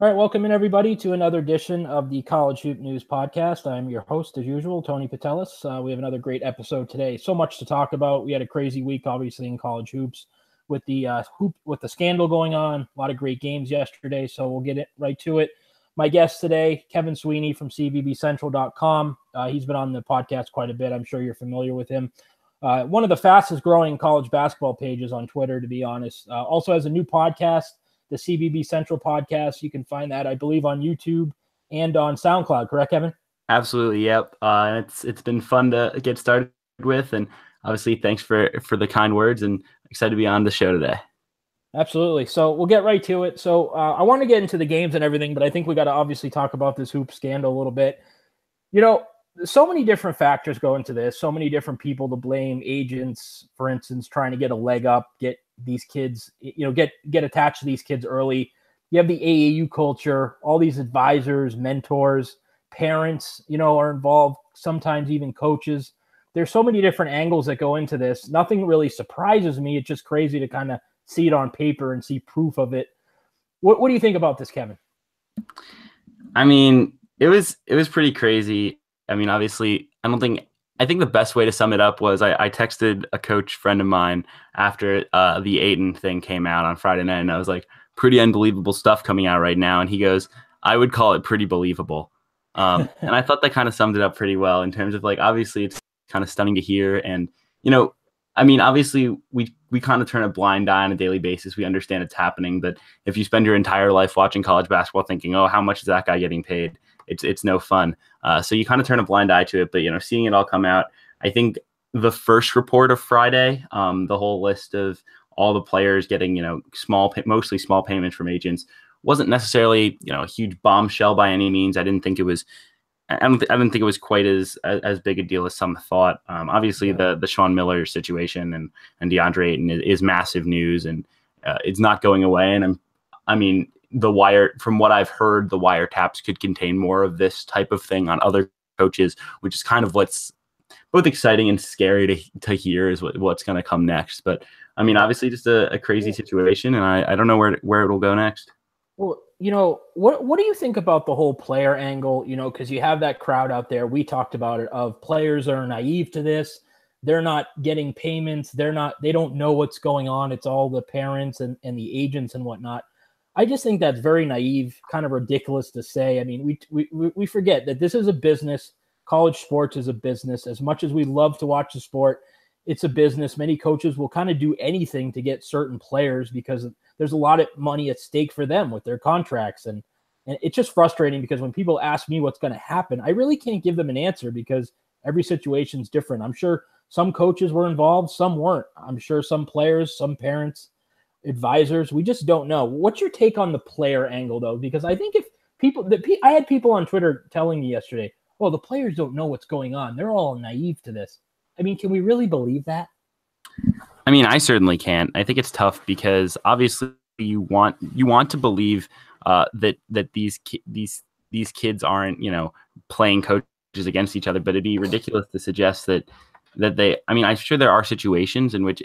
All right, welcome in everybody to another edition of the College Hoop News Podcast. I'm your host, as usual, Tony Patelis. We have another great episode today. So much to talk about. We had a crazy week, obviously, in college hoops with the scandal going on. A lot of great games yesterday, so we'll get right to it. My guest today, Kevin Sweeney from cbbcentral.com. He's been on the podcast quite a bit. I'm sure you're familiar with him. One of the fastest growing college basketball pages on Twitter, to be honest. Also has a new podcast, the CBB Central podcast. You can find that, I believe, on YouTube and on SoundCloud. Correct, Kevin? Absolutely. Yep. It's been fun to get started with, and obviously thanks for the kind words, and excited to be on the show today. Absolutely. So we'll get right to it. So I want to get into the games and everything, but I think we got to obviously talk about this hoop scandal a little bit. You know, so many different factors go into this, so many different people to blame, agents, for instance, trying to get a leg up, get these kids, get attached to these kids early. You have the AAU culture, all these advisors, mentors, parents, are involved, sometimes even coaches. There's so many different angles that go into this. Nothing really surprises me. It's just crazy to kind of see it on paper and see proof of it. What do you think about this, Kevin? I mean, it was pretty crazy. I mean, obviously, I think the best way to sum it up was I texted a coach friend of mine after the Ayton thing came out on Friday night, and I was like, pretty unbelievable stuff coming out right now. And he goes, I would call it pretty believable. And I thought that kind of summed it up pretty well in terms of, like, obviously it's kind of stunning to hear. And, I mean, obviously we kind of turn a blind eye on a daily basis. We understand it's happening, but if you spend your entire life watching college basketball thinking, oh, how much is that guy getting paid? It's no fun. So you kind of turn a blind eye to it, but, seeing it all come out, I think the first report of Friday, the whole list of all the players getting, mostly small payments from agents wasn't necessarily, a huge bombshell by any means. I didn't think it was quite as big a deal as some thought. Obviously, the Sean Miller situation and DeAndre Ayton is massive news, and it's not going away. And the wire, from what I've heard, the wiretaps could contain more of this type of thing on other coaches, which is kind of what's both exciting and scary to hear is what's going to come next. But I mean, obviously just a crazy situation, and I don't know where it'll go next. Well, what do you think about the whole player angle? Because you have that crowd out there. We talked about it, of players are naive to this. They're not getting payments. They don't know what's going on. It's all the parents and the agents and whatnot. I just think that's very naive, kind of ridiculous to say. I mean, we forget that this is a business. College sports is a business. As much as we love to watch the sport, it's a business. Many coaches will kind of do anything to get certain players because there's a lot of money at stake for them with their contracts. And it's just frustrating because when people ask me what's going to happen, I really can't give them an answer because every situation is different. I'm sure some coaches were involved, some weren't. I'm sure some players, some parents, advisors, we just don't know. What's your take on the player angle, though? Because I think I had people on Twitter telling me yesterday, well, the players don't know what's going on. They're all naive to this. I mean, can we really believe that? I mean, I certainly can't. I think it's tough because obviously you want to believe that these kids aren't, playing coaches against each other, but it'd be ridiculous to suggest that they, I mean, I'm sure there are situations in which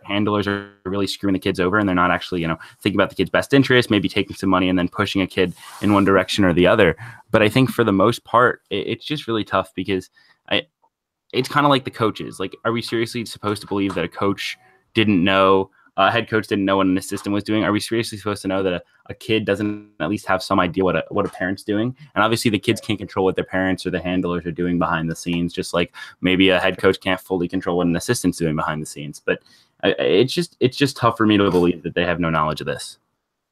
handlers are really screwing the kids over and they're not actually, thinking about the kid's best interest, maybe taking some money and then pushing a kid in one direction or the other. But I think for the most part, it's just really tough because it's kind of like the coaches. Like, are we seriously supposed to believe that a coach didn't know, a head coach didn't know what an assistant was doing? Are we seriously supposed to know that a kid doesn't at least have some idea what a parent's doing? And obviously the kids can't control what their parents or the handlers are doing behind the scenes, just like maybe a head coach can't fully control what an assistant's doing behind the scenes. But it's just tough for me to believe that they have no knowledge of this.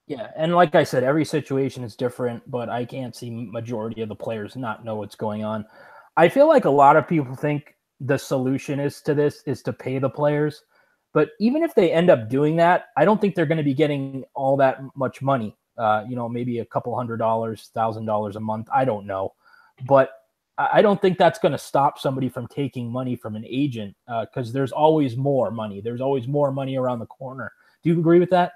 Yeah, and like I said, every situation is different, but I can't see majority of the players not know what's going on. I feel like a lot of people think the solution is to pay the players. But even if they end up doing that, I don't think they're going to be getting all that much money. Maybe a couple $100, $1,000 a month. I don't know. But I don't think that's going to stop somebody from taking money from an agent because there's always more money. There's always more money around the corner. Do you agree with that?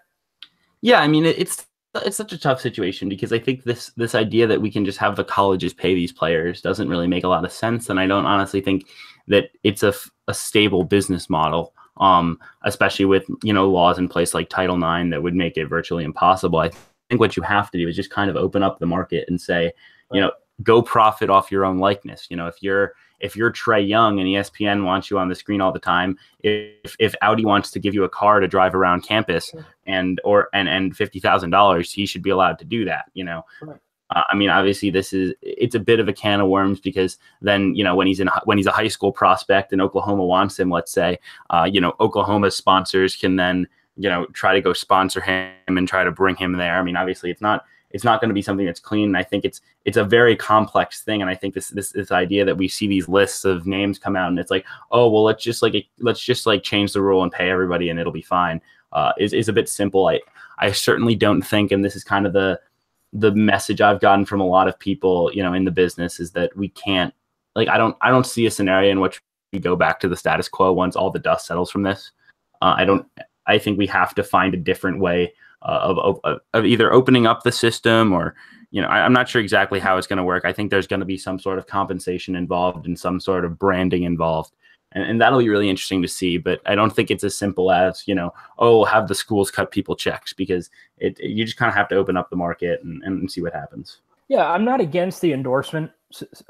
Yeah, I mean, it's such a tough situation because I think this idea that we can just have the colleges pay these players doesn't really make a lot of sense. And I don't honestly think that it's a stable business model. Especially with, laws in place like Title IX that would make it virtually impossible. I think what you have to do is just kind of open up the market and say, Right. Go profit off your own likeness. If you're Trey Young and ESPN wants you on the screen all the time, if Audi wants to give you a car to drive around campus and $50,000, he should be allowed to do that. Right. Obviously it's a bit of a can of worms, because then, when he's a high school prospect and Oklahoma wants him, let's say, Oklahoma's sponsors can then, try to go sponsor him and try to bring him there. Obviously it's not going to be something that's clean. I think it's a very complex thing. And I think this idea that we see these lists of names come out and it's like, oh, well, let's just change the rule and pay everybody and it'll be fine, is a bit simple. I certainly don't think, and this is kind of the message I've gotten from a lot of people, in the business, is that we can't, I don't see a scenario in which we go back to the status quo once all the dust settles from this. I think we have to find a different way of either opening up the system or, I'm not sure exactly how it's going to work. I think there's going to be some sort of compensation involved and some sort of branding involved. And that'll be really interesting to see. But I don't think it's as simple as, have the schools cut people checks, because you just kind of have to open up the market and see what happens. Yeah, I'm not against the endorsement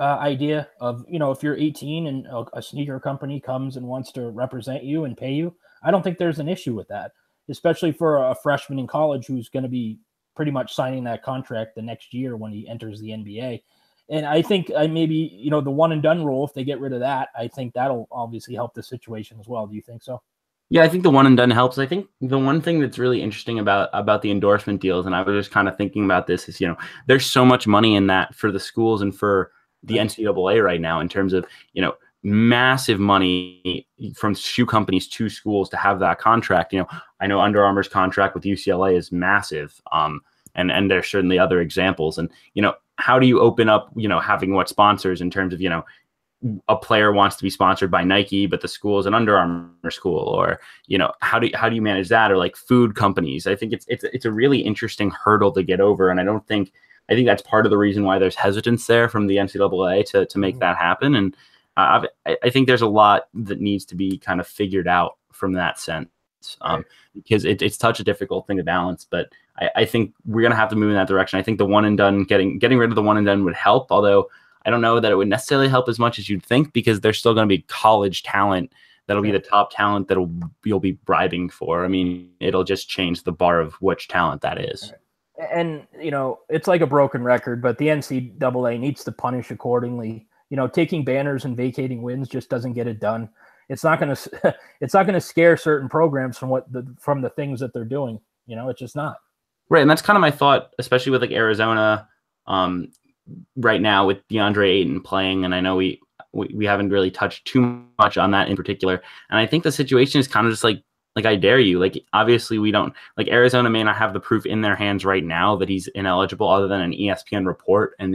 idea of, if you're 18 and a sneaker company comes and wants to represent you and pay you, I don't think there's an issue with that, especially for a freshman in college who's going to be pretty much signing that contract the next year when he enters the NBA. And I think maybe, the one and done rule, if they get rid of that, I think that'll obviously help the situation as well. Do you think so? Yeah, I think the one and done helps. I think the one thing that's really interesting about the endorsement deals, and I was just kind of thinking about this, is, there's so much money in that for the schools and for the NCAA right now, in terms of, massive money from shoe companies to schools to have that contract. I know Under Armour's contract with UCLA is massive. And there's certainly other examples. And, how do you open up, having what sponsors in terms of, a player wants to be sponsored by Nike, but the school is an Under Armour school, or, how do you manage that? Or like food companies. I think it's a really interesting hurdle to get over. And I think that's part of the reason why there's hesitance there from the NCAA to make that happen. And I think there's a lot that needs to be kind of figured out from that sense, because it's such a difficult thing to balance. But I think we're going to have to move in that direction. I think the one and done, getting rid of the one and done would help, although I don't know that it would necessarily help as much as you'd think, because there's still going to be college talent that'll be the top talent you'll be bribing for. It'll just change the bar of which talent that is. And, it's like a broken record, but the NCAA needs to punish accordingly. Taking banners and vacating wins just doesn't get it done. It's not going to scare certain programs from the things that they're doing. It's just not. Right. And that's kind of my thought, especially with like Arizona right now with DeAndre Ayton playing. And I know we haven't really touched too much on that in particular. And I think the situation is kind of just like I dare you. Like, obviously we don't, like, Arizona may not have the proof in their hands right now that he's ineligible, other than an ESPN report. And,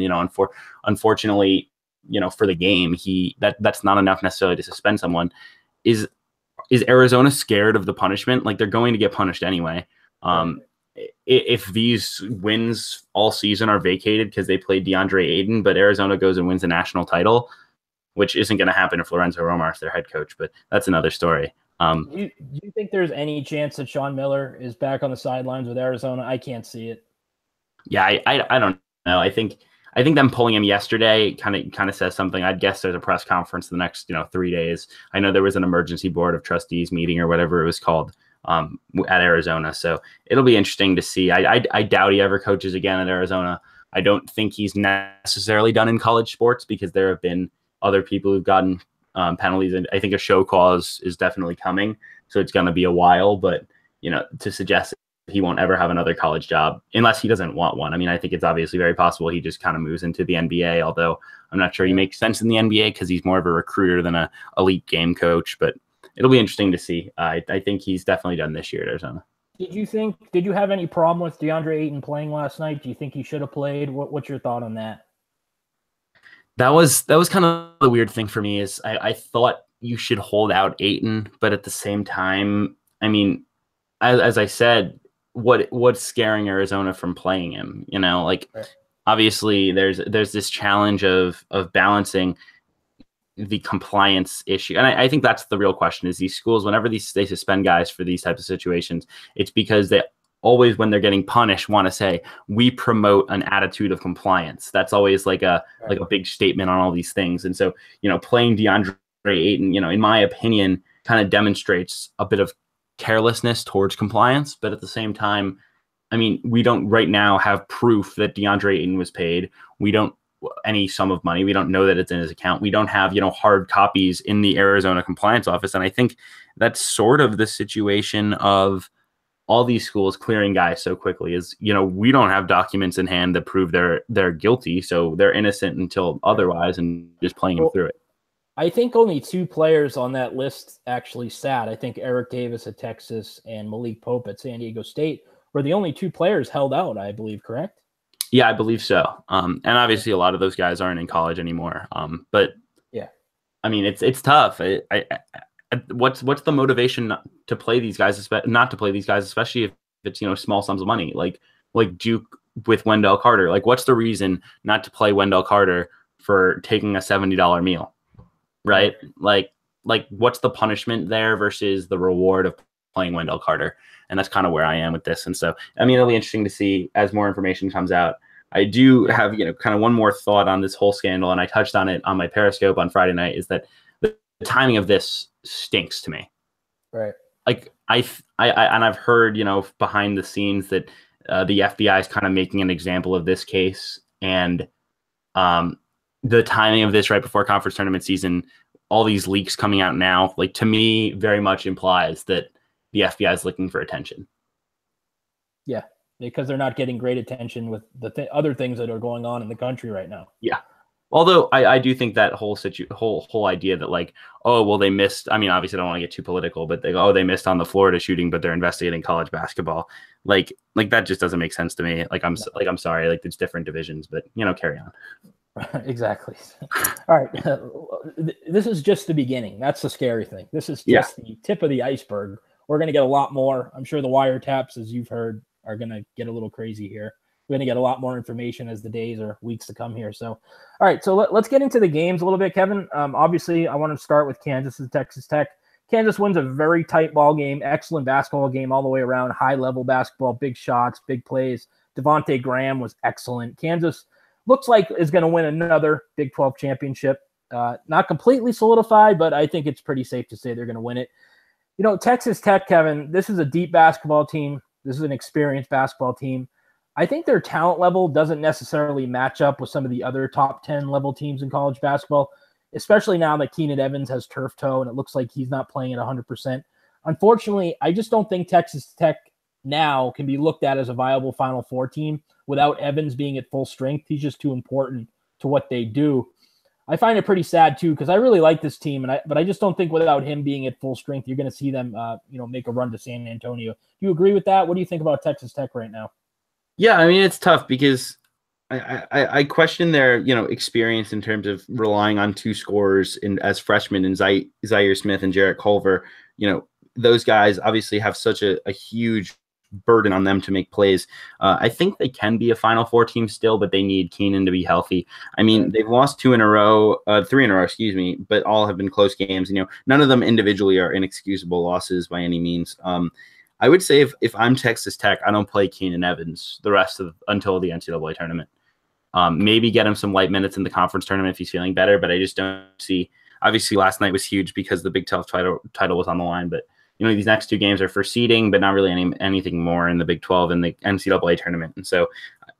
unfortunately, for the game, that's not enough necessarily to suspend someone. Is Arizona scared of the punishment? Like, they're going to get punished anyway. If these wins all season are vacated because they played DeAndre Ayton, but Arizona goes and wins the national title, which isn't going to happen if Lorenzo Romar's their head coach, but that's another story. Do you think there's any chance that Sean Miller is back on the sidelines with Arizona? I can't see it. Yeah, I don't know. I think them pulling him yesterday kind of says something. I'd guess there's a press conference the next 3 days. I know there was an emergency board of trustees meeting or whatever it was called at Arizona, so it'll be interesting to see. I doubt he ever coaches again at Arizona. I don't think he's necessarily done in college sports, because there have been other people who've gotten penalties, and I think a show cause is definitely coming. So it's going to be a while, but to suggest that he won't ever have another college job unless he doesn't want one. I think it's obviously very possible he just kind of moves into the NBA, although I'm not sure he makes sense in the NBA because he's more of a recruiter than a elite game coach, but it'll be interesting to see. I think he's definitely done this year at Arizona. Did you have any problem with DeAndre Ayton playing last night? Do you think he should have played? What's your thought on that? That was kind of the weird thing for me, is I thought you should hold out Ayton, but at the same time, as I said, what's scaring Arizona from playing him? Right. Obviously there's this challenge of balancing the compliance issue. And I think that's the real question, is these schools, whenever they suspend guys for these types of situations, it's because always, when they're getting punished, want to say we promote an attitude of compliance. That's always like a big statement on all these things. And so, playing DeAndre Ayton, in my opinion, kind of demonstrates a bit of carelessness towards compliance. But at the same time, I mean, we don't right now have proof that DeAndre Ayton was paid. We don't any sum of money. We don't know that it's in his account. We don't have, hard copies in the Arizona compliance office. And I think that's sort of the situation of all these schools clearing guys so quickly is, we don't have documents in hand that prove they're guilty. So they're innocent until otherwise, and just playing them through it. I think only 2 players on that list actually sat. I think Eric Davis at Texas and Malik Pope at San Diego State were the only 2 players held out, I believe, correct? Yeah, I believe so. And obviously a lot of those guys aren't in college anymore. But yeah, I mean, it's tough. What's the motivation not to play these guys, especially if it's, small sums of money, like Duke with Wendell Carter? Like, what's the reason not to play Wendell Carter for taking a $70 meal? Right? Like what's the punishment there versus the reward of playing Wendell Carter? And that's kind of where I am with this. And so, I mean, it'll be interesting to see as more information comes out. I do have, kind of one more thought on this whole scandal, and I touched on it on my Periscope on Friday night, is that the timing of this stinks to me. Right. Like I've heard, behind the scenes that the FBI is kind of making an example of this case, and the timing of this right before conference tournament season, all these leaks coming out now, like, to me, very much implies that the FBI is looking for attention. Yeah, because they're not getting great attention with the other things that are going on in the country right now. Yeah. Although I do think that whole idea that, like, oh, well, they missed. I mean, obviously, I don't want to get too political, but they missed on the Florida shooting, but they're investigating college basketball. Like that just doesn't make sense to me. I'm sorry, like, it's different divisions, but carry on. Exactly. All right. This is just the beginning. That's the scary thing. This is just the tip of the iceberg. We're going to get a lot more. I'm sure the wiretaps, as you've heard, are going to get a little crazy here. We're going to get a lot more information as the days or weeks to come here. So, all right. So let's get into the games a little bit, Kevin. Obviously, I want to start with Kansas and Texas Tech. Kansas wins a very tight ball game, excellent basketball game all the way around, high-level basketball, big shots, big plays. Devontae Graham was excellent. Kansas looks like is going to win another Big 12 championship. Not completely solidified, but I think it's pretty safe to say they're going to win it. Texas Tech, Kevin, this is a deep basketball team. This is an experienced basketball team. I think their talent level doesn't necessarily match up with some of the other top 10 level teams in college basketball, especially now that Keenan Evans has turf toe and it looks like he's not playing at 100%. Unfortunately, I just don't think Texas Tech now can be looked at as a viable Final Four team without Evans being at full strength. He's just too important to what they do. I find it pretty sad too, because I really like this team, but I just don't think without him being at full strength, you're going to see them, make a run to San Antonio. Do you agree with that? What do you think about Texas Tech right now? Yeah, I mean, it's tough because I question their, experience in terms of relying on 2 scorers as freshmen in Zaire Smith and Jarrett Culver. Those guys obviously have such a huge burden on them to make plays. I think they can be a Final Four team still, but they need Keenan to be healthy. I mean, they've lost 3 in a row, but all have been close games. None of them individually are inexcusable losses by any means. I would say if I'm Texas Tech, I don't play Keenan Evans until the NCAA tournament. Maybe get him some light minutes in the conference tournament if he's feeling better, but I just don't see. Obviously, last night was huge because the Big 12 title was on the line, but these next 2 games are for seeding, but not really anything more in the Big 12 and the NCAA tournament. And so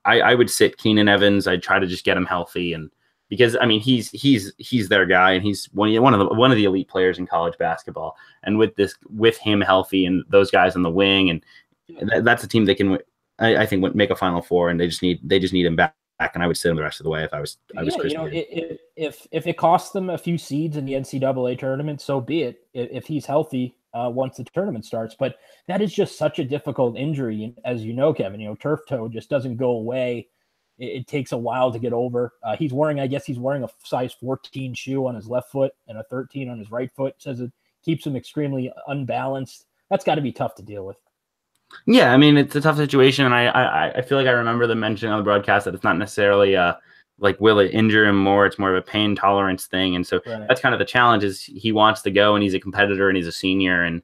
I would sit Keenan Evans. I'd try to just get him healthy, and because I mean he's their guy, and he's one of the elite players in college basketball. And with him healthy and those guys on the wing, and that's a team that can, I think, make a Final Four, and they just need him back. And I would sit him the rest of the way if I was Chris. If it costs them a few seeds in the NCAA tournament, so be it. If he's healthy once the tournament starts, but that is just such a difficult injury, as you know, Kevin. Turf toe just doesn't go away. It takes a while to get over. He's wearing a size 14 shoe on his left foot and a 13 on his right foot. Says it keeps him extremely unbalanced. That's got to be tough to deal with. Yeah, I mean, it's a tough situation, and I feel like I remember them mentioning on the broadcast that it's not necessarily like, will it injure him more? It's more of a pain tolerance thing, and so that's kind of the challenge. Is he wants to go, and he's a competitor, and he's a senior, and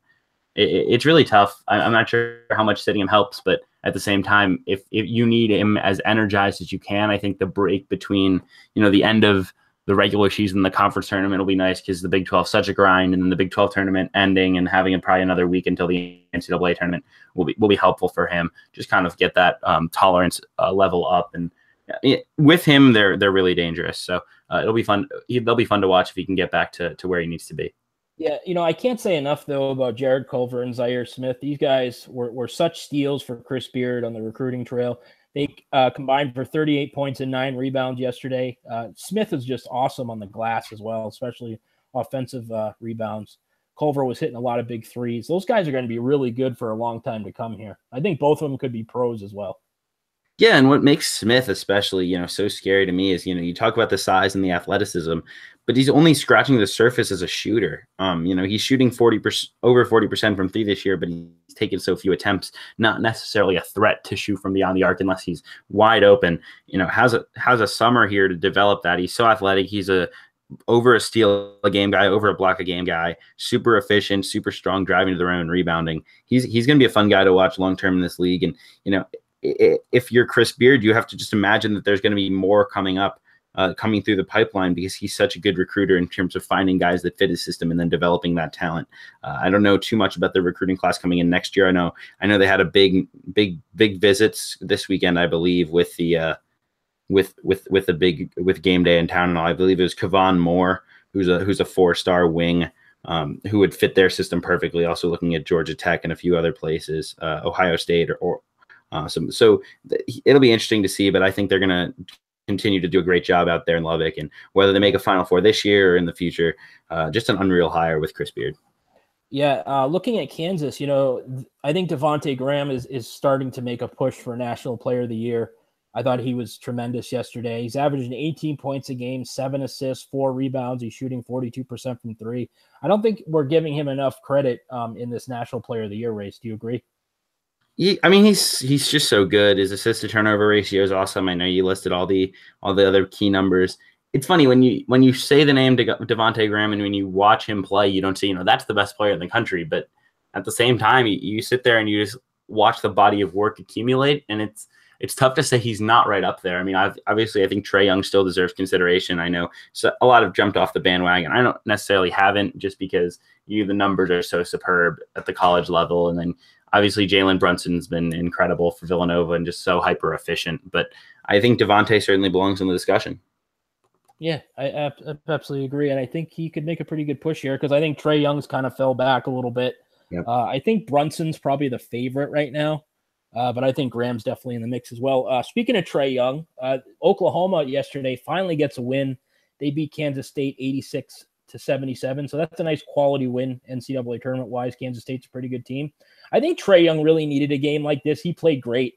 it's really tough. I'm not sure how much sitting him helps, but at the same time, if you need him as energized as you can, I think the break between, the end of the regular season, the conference tournament will be nice because the Big 12 is such a grind, and then the Big 12 tournament ending and having probably another week until the NCAA tournament will be helpful for him. Just kind of get that tolerance level up, and with him, they're really dangerous. So it'll be fun. They'll be fun to watch if he can get back to where he needs to be. Yeah, I can't say enough, though, about Jared Culver and Zaire Smith. These guys were such steals for Chris Beard on the recruiting trail. They combined for 38 points and 9 rebounds yesterday. Smith is just awesome on the glass as well, especially offensive rebounds. Culver was hitting a lot of big threes. Those guys are going to be really good for a long time to come here. I think both of them could be pros as well. Yeah, and what makes Smith especially, so scary to me is, you talk about the size and the athleticism, but he's only scratching the surface as a shooter. He's shooting over 40% from three this year, but he's taken so few attempts, not necessarily a threat to shoot from beyond the arc unless he's wide open. Has a summer here to develop that. He's so athletic. He's over a steal a game guy, over a block a game guy, super efficient, super strong, driving to the rim and rebounding. He's going to be a fun guy to watch long term in this league. And if you're Chris Beard, you have to just imagine that there's going to be more coming up, coming through the pipeline, because he's such a good recruiter in terms of finding guys that fit his system and then developing that talent. I don't know too much about the recruiting class coming in next year. I know they had a big visits this weekend, I believe, with the with game day in town and all. I believe it was Kevon Moore, who's a 4-star wing, who would fit their system perfectly. Also looking at Georgia Tech and a few other places, Ohio State or so it'll be interesting to see, but I think they're going to continue to do a great job out there in Lubbock, and whether they make a Final Four this year or in the future, just an unreal hire with Chris Beard. Yeah, looking at Kansas, I think Devontae Graham is starting to make a push for National Player of the Year. I thought he was tremendous yesterday. He's averaging 18 points a game, 7 assists, 4 rebounds. He's shooting 42% from three. I don't think we're giving him enough credit in this National Player of the Year race. Do you agree? He's just so good. His assist to turnover ratio is awesome. I know you listed all the other key numbers. It's funny when you say the name Devontae Graham and when you watch him play, you don't see that's the best player in the country. But at the same time, you sit there and you just watch the body of work accumulate, and it's tough to say he's not right up there. I mean, obviously I think Trae Young still deserves consideration. I know a lot have jumped off the bandwagon. I don't necessarily haven't, just because the numbers are so superb at the college level, and then obviously Jalen Brunson's been incredible for Villanova and just so hyper efficient. But I think Devontae certainly belongs in the discussion. Yeah, I absolutely agree, and I think he could make a pretty good push here, because I think Trae Young's kind of fell back a little bit. Yep. I think Brunson's probably the favorite right now. But I think Graham's definitely in the mix as well. Speaking of Trae Young, Oklahoma yesterday finally gets a win. They beat Kansas State 86-77. So that's a nice quality win NCAA tournament-wise. Kansas State's a pretty good team. I think Trae Young really needed a game like this. He played great.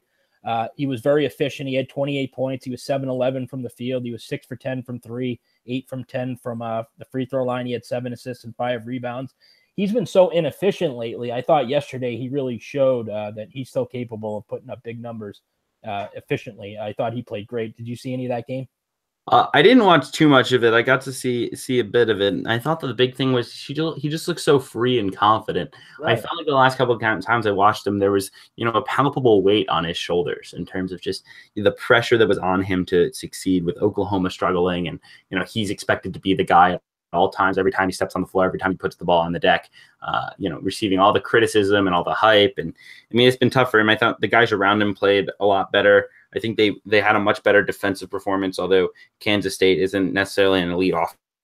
He was very efficient. He had 28 points. He was 7-11 from the field. He was 6 for 10 from 3, 8 from 10 from the free throw line. He had 7 assists and 5 rebounds. He's been so inefficient lately. I thought yesterday he really showed that he's still capable of putting up big numbers efficiently. I thought he played great. Did you see any of that game? I didn't watch too much of it. I got to see a bit of it. I thought that the big thing was he just looked so free and confident. Right. I felt like the last couple of times I watched him, there was a palpable weight on his shoulders in terms of just the pressure that was on him to succeed with Oklahoma struggling, and he's expected to be the guy at all times, every time he steps on the floor, every time he puts the ball on the deck, receiving all the criticism and all the hype. And I mean, it's been tough for him. I thought the guys around him played a lot better. I think they had a much better defensive performance, although Kansas State isn't necessarily an elite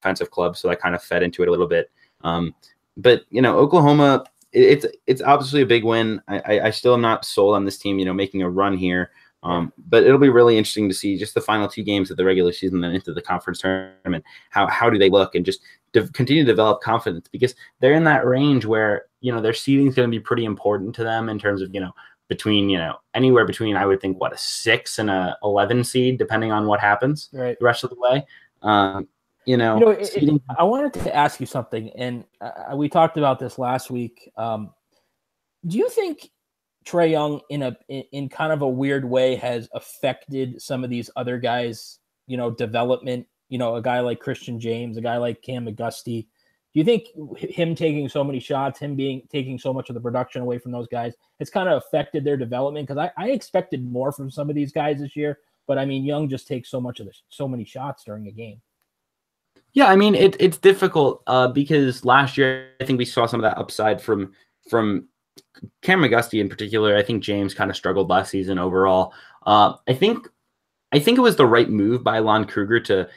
offensive club, so that kind of fed into it a little bit. But Oklahoma, it's obviously a big win. I still am not sold on this team, making a run here. But it'll be really interesting to see just the final 2 games of the regular season and into the conference tournament. How do they look, and just continue to develop confidence, because they're in that range where their seeding is going to be pretty important to them in terms of between anywhere between, I would think, a 6 and a 11 seed, depending on what happens the rest of the way. I wanted to ask you something, and we talked about this last week. Do you think Trae Young in kind of a weird way has affected some of these other guys, development, a guy like Christian James, a guy like Cam McGusty? Do Do you think him taking so many shots, taking so much of the production away from those guys, it's kind of affected their development? Because I expected more from some of these guys this year, but I mean, Young just takes so many shots during a game. Yeah, I mean it's difficult because last year I think we saw some of that upside from Cam McGusty in particular. I think James kind of struggled last season overall. I think it was the right move by Lon Kruger to,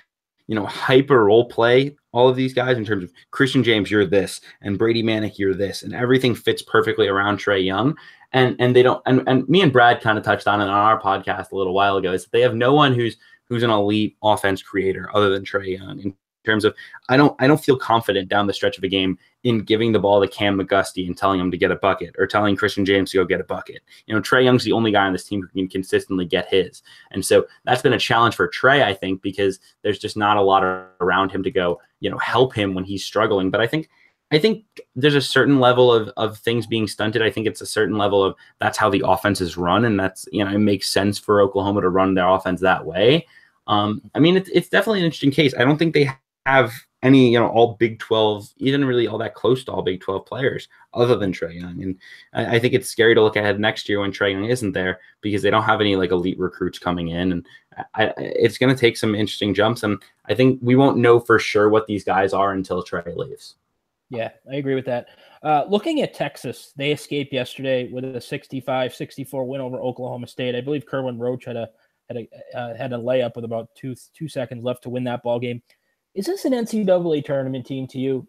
hyper role play all of these guys in terms of Christian James, you're this, and Brady Manick, you're this, and everything fits perfectly around Trae Young. And they don't, and me and Brad kind of touched on it on our podcast a little while ago, is that they have no one who's an elite offense creator other than Trae Young. In terms of, I don't feel confident down the stretch of a game in giving the ball to Cam McGusty and telling him to get a bucket, or telling Christian James to go get a bucket. Trae Young's the only guy on this team who can consistently get his. And so that's been a challenge for Trae, I think, because there's just not a lot around him to go, help him when he's struggling. But I think there's a certain level of things being stunted. I think it's a certain level of that's how the offense is run. And that's, it makes sense for Oklahoma to run their offense that way. I mean, it's definitely an interesting case. I don't think they have any, all Big 12, even really all that close to all Big 12 players other than Trae Young. And I think it's scary to look ahead next year when Trae Young isn't there, because they don't have any like elite recruits coming in. And it's going to take some interesting jumps. And I think we won't know for sure what these guys are until Trae leaves. Yeah, I agree with that. Looking at Texas, they escaped yesterday with a 65-64 win over Oklahoma State. I believe Kerwin Roach had a layup with about two seconds left to win that ball game. Is this an NCAA tournament team to you?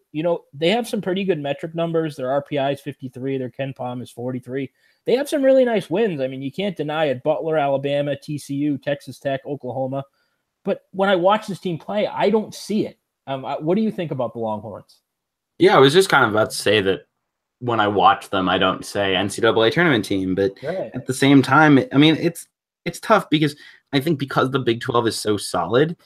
They have some pretty good metric numbers. Their RPI is 53. Their KenPom is 43. They have some really nice wins. I mean, you can't deny it. Butler, Alabama, TCU, Texas Tech, Oklahoma. But when I watch this team play, I don't see it. What do you think about the Longhorns? Yeah, I was just kind of about to say that when I watch them, I don't say NCAA tournament team. But At the same time, I mean, it's tough because I think because the Big 12 is so solid,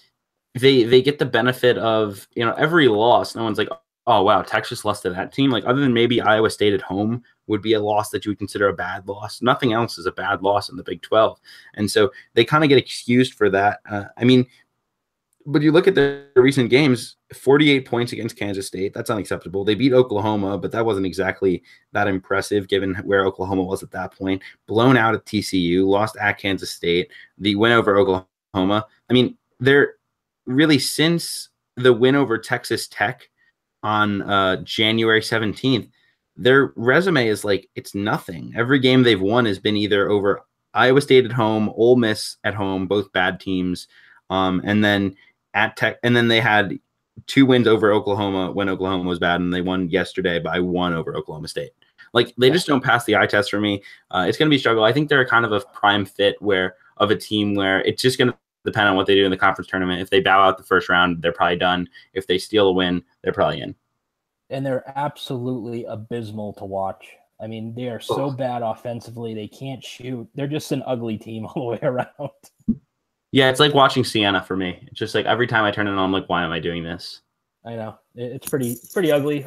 they get the benefit of, every loss. No one's like, oh, wow, Texas lost to that team. Like, other than maybe Iowa State at home would be a loss that you would consider a bad loss. Nothing else is a bad loss in the Big 12. And so they kind of get excused for that. I mean, but you look at the recent games, 48 points against Kansas State. That's unacceptable. They beat Oklahoma, but that wasn't exactly that impressive given where Oklahoma was at that point. Blown out at TCU, lost at Kansas State. The win over Oklahoma. I mean, they're really, since the win over Texas Tech on January 17th, their resume is like, it's nothing. Every game they've won has been either over Iowa State at home, Ole Miss at home, both bad teams, and then at Tech, and then they had 2 wins over Oklahoma when Oklahoma was bad, and they won yesterday by 1 over Oklahoma State. Like, they just don't pass the eye test for me. It's going to be a struggle. I think they're kind of a prime fit of a team where it's just going to depend on what they do in the conference tournament. If they bow out the first round, they're probably done. If they steal a win, they're probably in. And they're absolutely abysmal to watch. I mean, they are so bad offensively. They can't shoot. They're just an ugly team all the way around. Yeah, it's like watching Siena for me. It's just like every time I turn it on, I'm like, why am I doing this? I know. It's pretty ugly.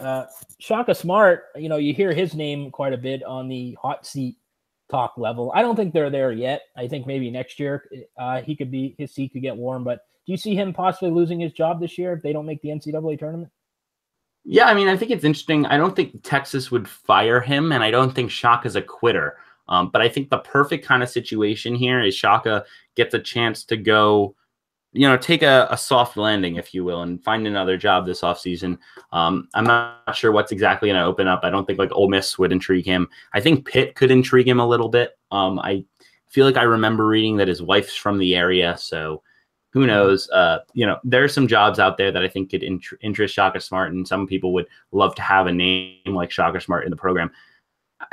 Shaka Smart, you hear his name quite a bit on the hot seat talk level. I don't think they're there yet. I think maybe next year his seat could get warm. But do you see him possibly losing his job this year if they don't make the NCAA tournament? Yeah, I mean, I think it's interesting. I don't think Texas would fire him, and I don't think Shaka's a quitter. But I think the perfect kind of situation here is Shaka gets a chance to go, take a soft landing, if you will, and find another job this offseason. I'm not sure what's exactly going to open up. I don't think like Ole Miss would intrigue him. I think Pitt could intrigue him a little bit. I feel like I remember reading that his wife's from the area, so who knows? There are some jobs out there that I think could interest Shaka Smart, and some people would love to have a name like Shaka Smart in the program.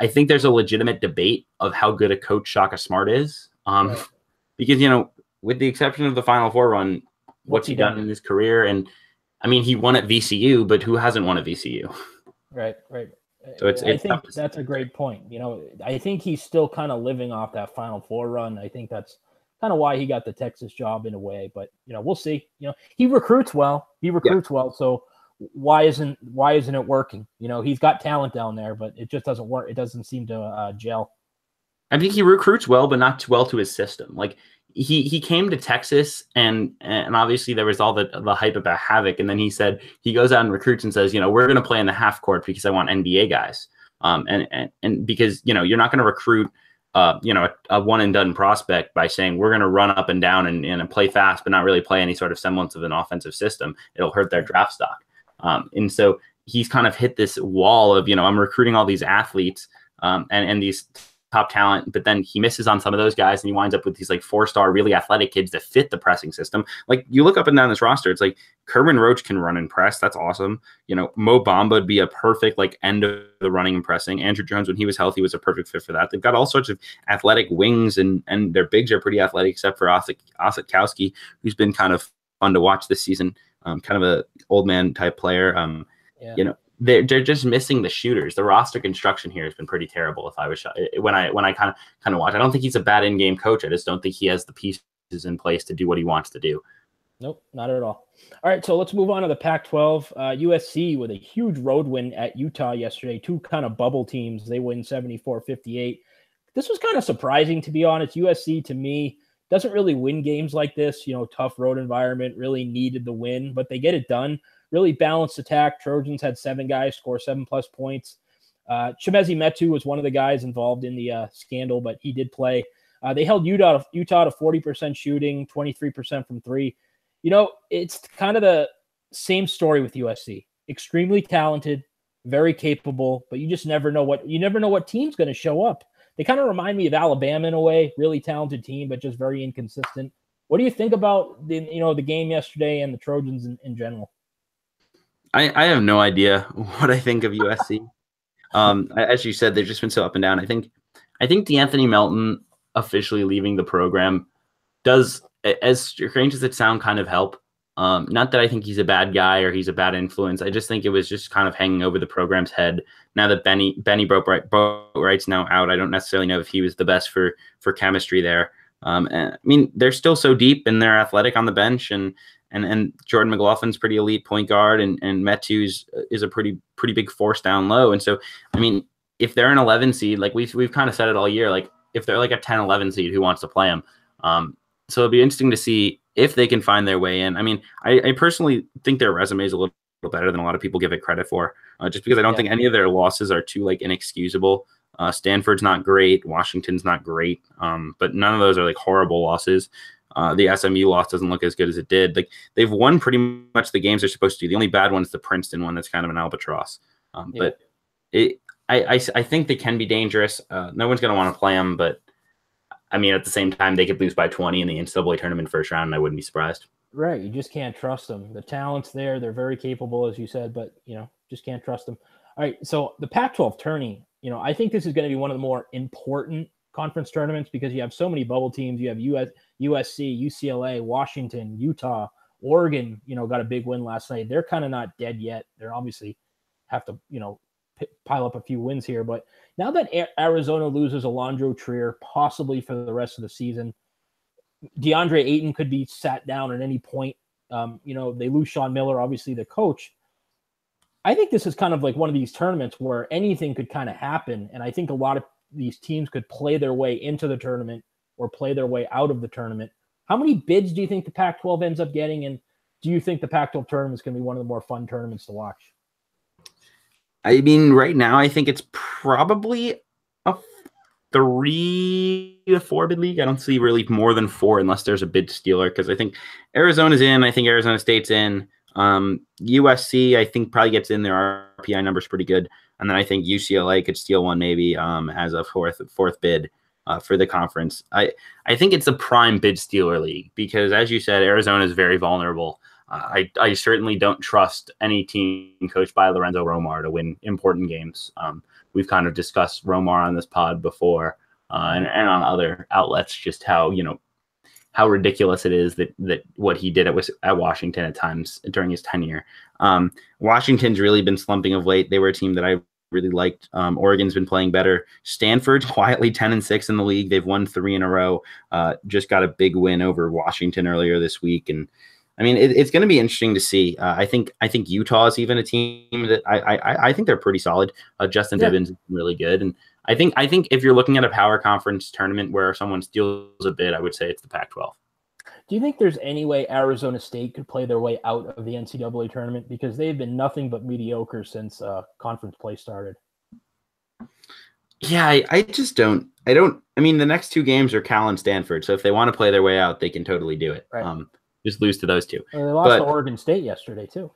I think there's a legitimate debate of how good a coach Shaka Smart is, because, with the exception of the Final Four run, what's he done in his career? And I mean, he won at VCU, but who hasn't won at VCU? Right. So I think that's a great point. I think he's still kind of living off that Final Four run. I think that's kind of why he got the Texas job in a way, but we'll see. He recruits well. Well. So why isn't it working? He's got talent down there, but it just doesn't work. It doesn't seem to gel. I think he recruits well, but not too well to his system. Like, he came to Texas, and obviously there was all the hype about Havoc, and then he said he goes out and recruits and says, we're going to play in the half court because I want NBA guys, and because you're not going to recruit a one and done prospect by saying we're going to run up and down and play fast, but not really play any sort of semblance of an offensive system. It'll hurt their draft stock, and so he's kind of hit this wall of I'm recruiting all these athletes and these top talent, but then he misses on some of those guys, and he winds up with these like 4-star, really athletic kids that fit the pressing system. Like you look up and down this roster, it's like Kerwin Roach can run and press. That's awesome. Mo Bamba would be a perfect like end of the running and pressing. Andrew Jones, when he was healthy, was a perfect fit for that. They've got all sorts of athletic wings, and their bigs are pretty athletic, except for Ossetkowski, who's been kind of fun to watch this season. Kind of a old man type player. They're just missing the shooters. The roster construction here has been pretty terrible. If I was when I kind of watch, I don't think he's a bad in-game coach. I just don't think he has the pieces in place to do what he wants to do. Nope, not at all. All right, so let's move on to the Pac-12. USC with a huge road win at Utah yesterday. Two kind of bubble teams. They win 74-58. This was kind of surprising, to be honest. USC, to me, doesn't really win games like this. Tough road environment, really needed the win, but they get it done. Really balanced attack. Trojans had 7 guys score 7+ points. Chimezie Metu was one of the guys involved in the scandal, but he did play. They held Utah to 40% shooting, 23% from 3. It's kind of the same story with USC. Extremely talented, very capable, but you just never know what team's going to show up. They kind of remind me of Alabama in a way. Really talented team, but just very inconsistent. What do you think about the game yesterday and the Trojans in general? I have no idea what I think of USC. As you said, they've just been so up and down. I think DeAnthony Melton officially leaving the program does, as strange as it sounds, kind of help. Not that I think he's a bad guy or he's a bad influence. I just think it was just kind of hanging over the program's head. Now that Benny Boatwright's now out, I don't necessarily know if he was the best for chemistry there. I mean, they're still so deep and they're athletic on the bench, and Jordan McLaughlin's pretty elite point guard, and Metu is a pretty big force down low. And so, I mean, if they're an 11 seed, like we've kind of said it all year, like if they're like a 10-11 seed, who wants to play them? So it'll be interesting to see if they can find their way in. I mean, I personally think their resume is a little better than a lot of people give it credit for, just because I don't think any of their losses are too like inexcusable. Stanford's not great. Washington's not great. But none of those are like horrible losses. The SMU loss doesn't look as good as it did. Like they've won pretty much the games they're supposed to. The only bad one's the Princeton one. That's kind of an albatross. But I think they can be dangerous. No one's going to want to play them, but I mean, at the same time, they could lose by 20 in the NCAA tournament first round, and I wouldn't be surprised. Right. You just can't trust them. The talent's there. They're very capable, as you said, but, just can't trust them. All right. So the Pac-12 tourney, I think this is going to be one of the more important conference tournaments because you have so many bubble teams. You have USC, UCLA, Washington, Utah, Oregon, got a big win last night. They're kind of not dead yet. They're obviously have to, pile up a few wins here. But now that Arizona loses Alondro Trier, possibly for the rest of the season, DeAndre Ayton could be sat down at any point. They lose Sean Miller, obviously the coach. I think this is kind of like one of these tournaments where anything could kind of happen. And I think a lot of these teams could play their way into the tournament or play their way out of the tournament. How many bids do you think the Pac-12 ends up getting? And do you think the Pac-12 tournament is going to be one of the more fun tournaments to watch? I mean, right now, I think it's probably a 3 to 4 bid league. I don't see really more than 4 unless there's a bid stealer, because I think Arizona's in. I think Arizona State's in. USC, I think, probably gets in. Their RPI number's pretty good. And then I think UCLA could steal one maybe as a fourth bid for the conference. I think it's a prime bid stealer league because, as you said, Arizona is very vulnerable. I certainly don't trust any team coached by Lorenzo Romar to win important games. We've kind of discussed Romar on this pod before and on other outlets, just how ridiculous it is that what he did at Washington at times during his tenure. Washington's really been slumping of late. They were a team that I really liked. Oregon's been playing better. Stanford's quietly 10-6 in the league. They've won 3 in a row. Just got a big win over Washington earlier this week. And I mean, it's going to be interesting to see. I think Utah is even a team that I think they're pretty solid. Justin Bibbins is really good. And I think if you're looking at a power conference tournament where someone steals a bid, I would say it's the Pac-12. Do you think there's any way Arizona State could play their way out of the NCAA tournament? Because they've been nothing but mediocre since conference play started. Yeah, I just don't. I mean, the next two games are Cal and Stanford, so if they want to play their way out, they can totally do it. Right. Just lose to those two. They lost to Oregon State yesterday, too.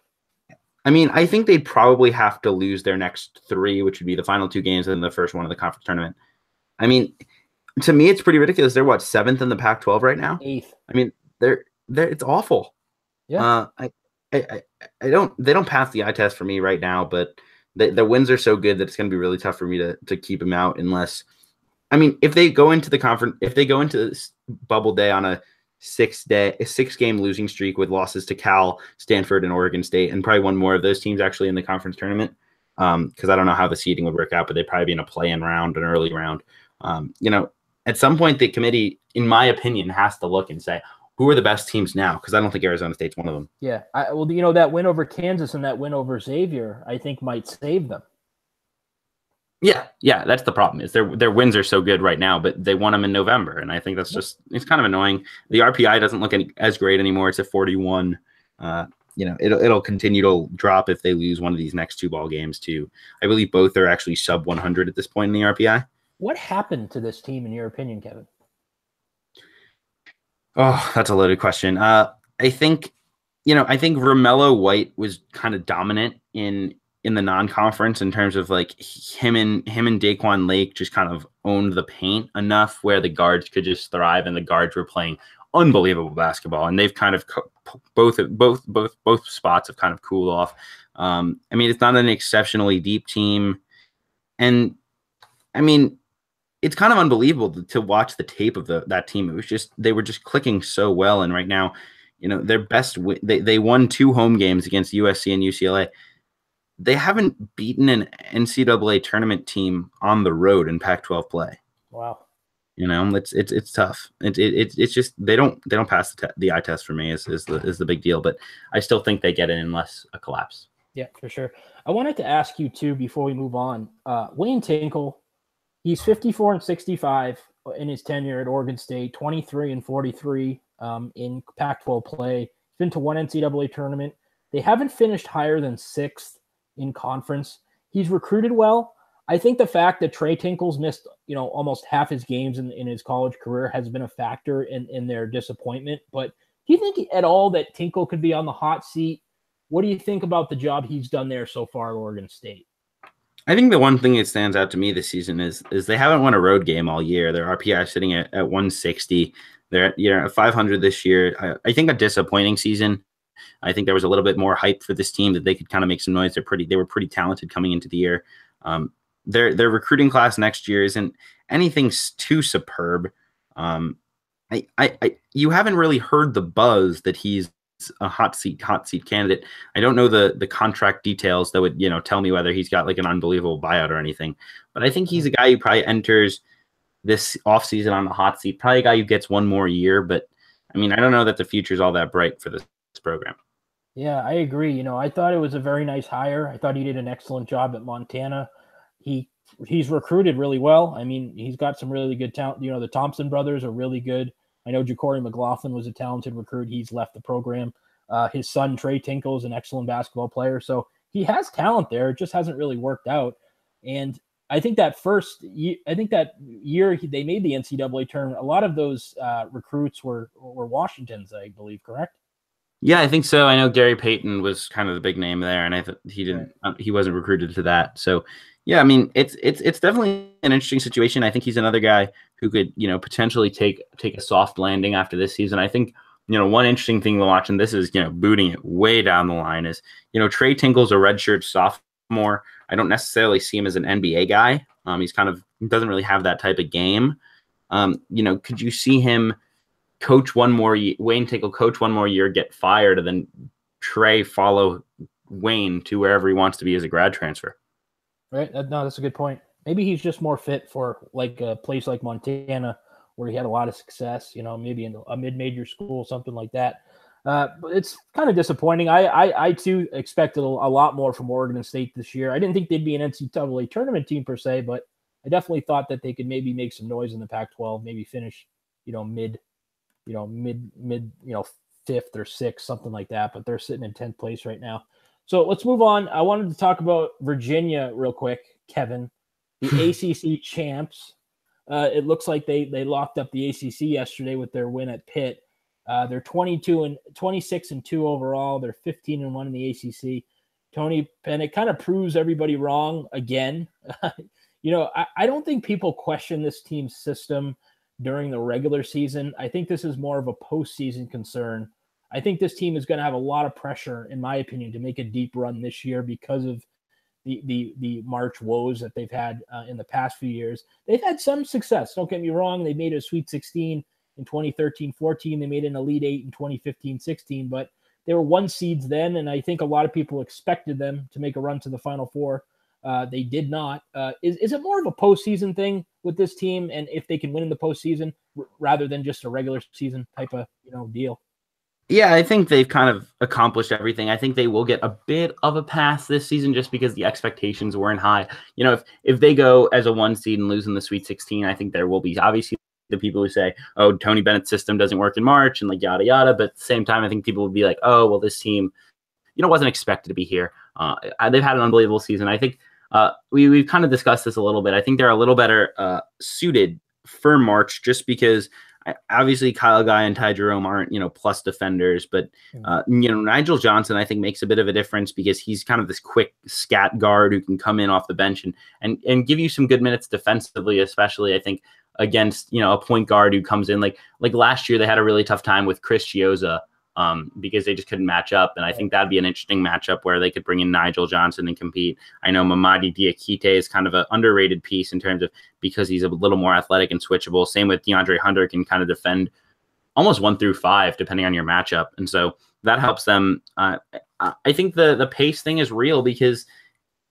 I mean, I think they'd probably have to lose their next three, which would be the final two games and the first one of the conference tournament. I mean, to me, it's pretty ridiculous. They're what, 7th in the Pac-12 right now? 8th. I mean, they're it's awful. Yeah. They don't pass the eye test for me right now, but the wins are so good that it's going to be really tough for me to keep them out unless, I mean, if they go into this bubble day on a 6-game losing streak with losses to Cal, Stanford, and Oregon State, and probably one more of those teams actually in the conference tournament, because I don't know how the seeding would work out, but they'd probably be in a play-in round, an early round. At some point, the committee, in my opinion, has to look and say, who are the best teams now? Because I don't think Arizona State's one of them. Yeah. That win over Kansas and that win over Xavier, I think might save them. Yeah, that's the problem. Is their wins are so good right now, but they won them in November, and I think that's it's kind of annoying. The RPI doesn't look as great anymore. It's at 41. It'll continue to drop if they lose one of these next two ball games too. I believe both are actually sub 100 at this point in the RPI. What happened to this team, in your opinion, Kevin? Oh, that's a loaded question. I think Romello White was kind of dominant in the non-conference in terms of like him and Daquan Lake just kind of owned the paint enough where the guards could just thrive, and the guards were playing unbelievable basketball, and they've kind of both spots have kind of cooled off. I mean, it's not an exceptionally deep team, and I mean, it's kind of unbelievable to watch the tape of that team. It was just, they were just clicking so well. And right now, their best, they won 2 home games against USC and UCLA. They haven't beaten an NCAA tournament team on the road in Pac-12 play. Wow. It's tough. It's just, they don't pass the eye test for me is the big deal, but I still think they get in unless a collapse. Yeah, for sure. I wanted to ask you too, before we move on, Wayne Tinkle, he's 54-65 in his tenure at Oregon State, 23-43 in Pac-12 play. He's been to 1 NCAA tournament. They haven't finished higher than 6th in conference. He's recruited well. I think the fact that Trey Tinkle's missed, almost half his games in his college career has been a factor in their disappointment. But do you think at all that Tinkle could be on the hot seat? What do you think about the job he's done there so far at Oregon State? I think the one thing that stands out to me this season is they haven't won a road game all year. Their RPI is sitting at 160. They're at 500 this year. I think a disappointing season. I think there was a little bit more hype for this team that they could kind of make some noise. They were pretty talented coming into the year. Their recruiting class next year isn't anything too superb. You haven't really heard the buzz that he's a hot seat candidate. I don't know the contract details that would tell me whether he's got like an unbelievable buyout or anything, but I think he's a guy who probably enters this offseason on the hot seat, probably a guy who gets one more year. But I mean, I don't know that the future is all that bright for this program. Yeah, I agree. I thought it was a very nice hire. I thought he did an excellent job at Montana. He's recruited really well. I mean, he's got some really good talent. The Thompson brothers are really good. I know Ja'Cory McLaughlin was a talented recruit. He's left the program. His son, Trey Tinkle, is an excellent basketball player. So he has talent there. It just hasn't really worked out. And I think that year they made the NCAA tournament, a lot of those recruits were Washington's, I believe, correct? Yeah, I think so. I know Gary Payton was kind of the big name there, and I thought he wasn't recruited to that. So yeah, I mean, it's definitely an interesting situation. I think he's another guy who could, potentially take a soft landing after this season. I think, one interesting thing to watch, and this is, booting it way down the line, is, Trey Tinkle's a redshirt sophomore. I don't necessarily see him as an NBA guy. He's doesn't really have that type of game. Could you see him coach one more year, Wayne Tinkle coach one more year, get fired, and then Trey follow Wayne to wherever he wants to be as a grad transfer? Right. No, that's a good point. Maybe he's just more fit for like a place like Montana where he had a lot of success, maybe in a mid-major school, something like that. But it's kind of disappointing. I too expected a lot more from Oregon State this year. I didn't think they'd be an NCAA tournament team per se, but I definitely thought that they could maybe make some noise in the Pac-12, maybe finish, mid, fifth or sixth, something like that. But they're sitting in 10th place right now. So let's move on. I wanted to talk about Virginia real quick, Kevin, the ACC champs. It looks like they locked up the ACC yesterday with their win at Pitt. They're 26-2 overall. They're 15-1 in the ACC. Tony Bennett kind of proves everybody wrong again. I don't think people question this team's system during the regular season. I think this is more of a postseason concern. I think this team is going to have a lot of pressure, in my opinion, to make a deep run this year because of the March woes that they've had in the past few years. They've had some success. Don't get me wrong. They made a Sweet 16 in 2013-14. They made an Elite 8 in 2015-16, but they were 1 seeds then, and I think a lot of people expected them to make a run to the Final Four. They did not. Is it more of a postseason thing with this team, and if they can win in the postseason rather than just a regular season type of deal? Yeah, I think they've kind of accomplished everything. I think they will get a bit of a pass this season just because the expectations weren't high. If they go as a 1 seed and lose in the Sweet 16, I think there will be obviously the people who say, oh, Tony Bennett's system doesn't work in March and like yada, yada. But at the same time, I think people will be like, oh, well, this team, wasn't expected to be here. They've had an unbelievable season. I think we've kind of discussed this a little bit. I think they're a little better suited for March just because obviously Kyle Guy and Ty Jerome aren't, plus defenders, but, Nigel Johnson, I think makes a bit of a difference because he's kind of this quick scat guard who can come in off the bench and give you some good minutes defensively, especially I think against, a point guard who comes in like last year, they had a really tough time with Chris Chioza because they just couldn't match up. And I think that'd be an interesting matchup where they could bring in Nigel Johnson and compete. I know Mamadi Diakite is kind of an underrated piece in terms of because he's a little more athletic and switchable. Same with DeAndre Hunter, can kind of defend almost 1 through 5, depending on your matchup. And so that helps them. I think the pace thing is real because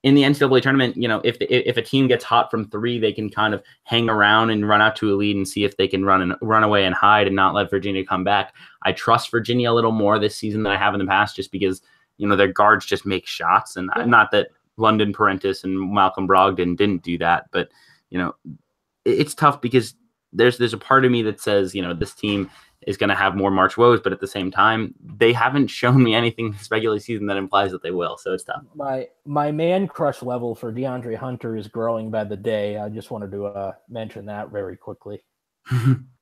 in the NCAA tournament, if a team gets hot from 3, they can kind of hang around and run out to a lead and see if they can run away and hide and not let Virginia come back. I trust Virginia a little more this season than I have in the past, just because their guards just make shots, and not that London Parentis and Malcolm Brogdon didn't do that, but it's tough because there's a part of me that says this team is going to have more March woes, but at the same time, they haven't shown me anything this regular season that implies that they will. So it's tough. My man crush level for DeAndre Hunter is growing by the day. I just wanted to mention that very quickly.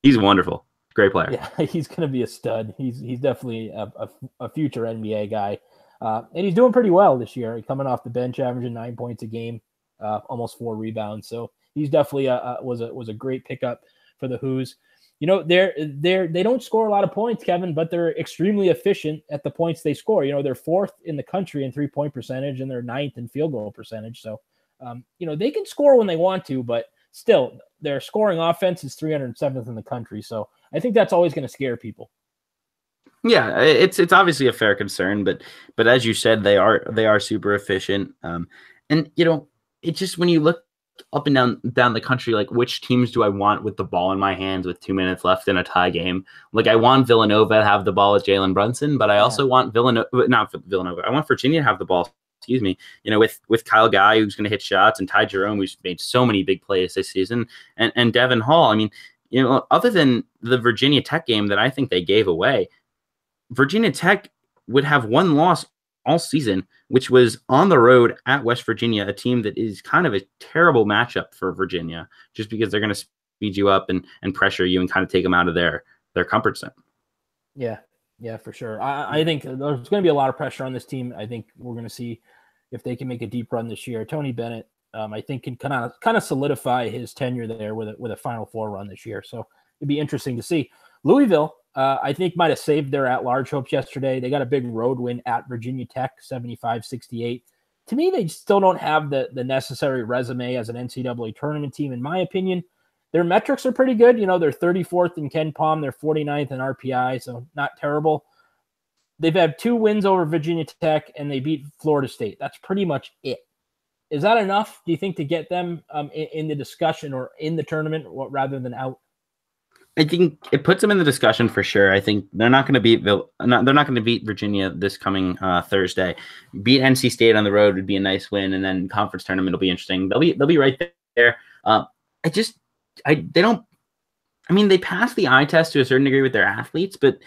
He's wonderful. Great player. Yeah, he's going to be a stud. He's definitely a future NBA guy. And he's doing pretty well this year. He's coming off the bench, averaging 9 points a game, almost 4 rebounds. So he's definitely was a great pickup for the Hoos. They don't score a lot of points, Kevin, but they're extremely efficient at the points they score. They're 4th in the country in 3-point percentage, and they're 9th in field goal percentage. So, they can score when they want to, but still, their scoring offense is 307th in the country. So I think that's always going to scare people. Yeah, it's obviously a fair concern, but as you said, they are super efficient. And it's just when you look up and down the country, like which teams do I want with the ball in my hands with 2 minutes left in a tie game? Like I want Villanova to have the ball with Jalen Brunson, but I also want I want Virginia to have the ball. Excuse me, with Kyle Guy, who's going to hit shots, and Ty Jerome, who's made so many big plays this season, and Devin Hall. I mean, other than the Virginia Tech game that I think they gave away, Virginia Tech would have 1 loss all season, which was on the road at West Virginia, a team that is kind of a terrible matchup for Virginia, just because they're going to speed you up and pressure you and kind of take them out of their comfort zone. Yeah, for sure. I think there's going to be a lot of pressure on this team. I think we're going to see if they can make a deep run this year. Tony Bennett, I think, can kind of solidify his tenure there with a Final Four run this year. So it'd be interesting to see. Louisville, I think, might have saved their at-large hopes yesterday. They got a big road win at Virginia Tech, 75-68. To me, they still don't have the necessary resume as an NCAA tournament team, in my opinion. Their metrics are pretty good. They're 34th in Ken Pom. They're 49th in RPI, so not terrible. They've had 2 wins over Virginia Tech, and they beat Florida State. That's pretty much it. Is that enough, do you think, to get them in the discussion or in the tournament rather than out? I think it puts them in the discussion for sure. I think they're not going to beat Virginia this coming Thursday. Beat NC State on the road would be a nice win, and then conference tournament will be interesting. They'll be right there. I just, they don't. I mean, they pass the eye test to a certain degree with their athletes, but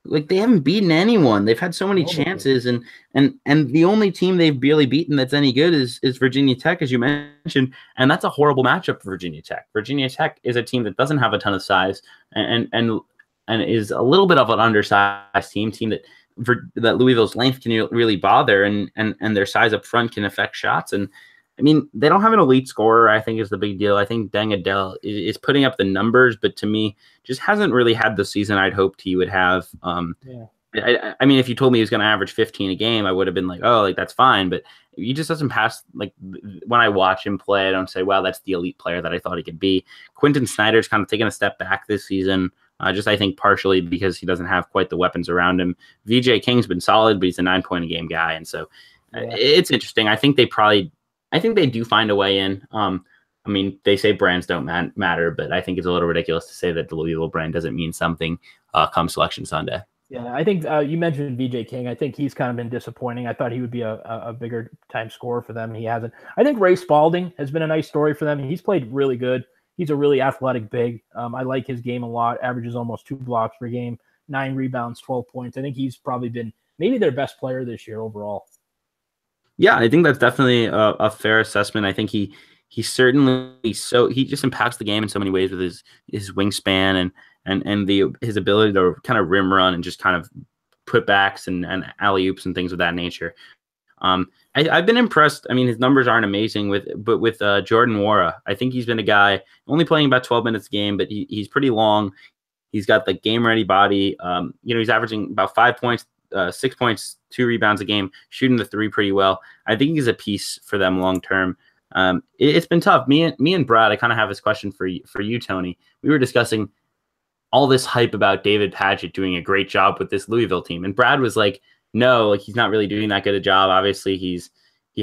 like they haven't beaten anyone. They've had so many chances, and the only team they've really beaten that's any good is Virginia Tech, as you mentioned, and that's a horrible matchup for Virginia Tech. Virginia Tech is a team that doesn't have a ton of size, and is a little bit of an undersized team that Louisville's length can really bother, and their size up front can affect shots. And I mean, they don't have an elite scorer, I think, is the big deal. I think Deng Adele is putting up the numbers, but to me, just hasn't really had the season I'd hoped he would have. I mean, if you told me he was going to average 15 a game, I would have been like, oh, like that's fine. But he just doesn't pass. Like when I watch him play, I don't say, wow, that's the elite player that I thought he could be. Quentin Snyder's kind of taken a step back this season. Just I think partially because he doesn't have quite the weapons around him. VJ King's been solid, but he's a 9-point a game guy. And so it's interesting. I think they do find a way in. I mean, they say brands don't matter, but I think it's a little ridiculous to say that the Louisville brand doesn't mean something come Selection Sunday. Yeah, I think you mentioned VJ King. I think he's kind of been disappointing. I thought he would be a bigger time scorer for them. He hasn't. I think Ray Spalding has been a nice story for them. He's played really good. He's a really athletic big. I like his game a lot. Averages almost 2 blocks per game, 9 rebounds, 12 points. I think he's probably been maybe their best player this year overall. Yeah, I think that's definitely a fair assessment. I think he certainly he just impacts the game in so many ways with his wingspan and his ability to kind of rim run and just kind of put backs and alley oops and things of that nature. I've been impressed. I mean, his numbers aren't amazing with Jordan Nwora. I think he's been a guy only playing about 12 minutes a game, but he's pretty long. He's got the game ready body. He's averaging about 5 points, 6 points, 2 rebounds a game, shooting the 3 pretty well. I think he's a piece for them long term. It's been tough. Me and Brad, I kind of have this question for you, Tony. We were discussing all this hype about David Padgett doing a great job with this Louisville team, and Brad was like, no, like he's not really doing that good a job. Obviously, he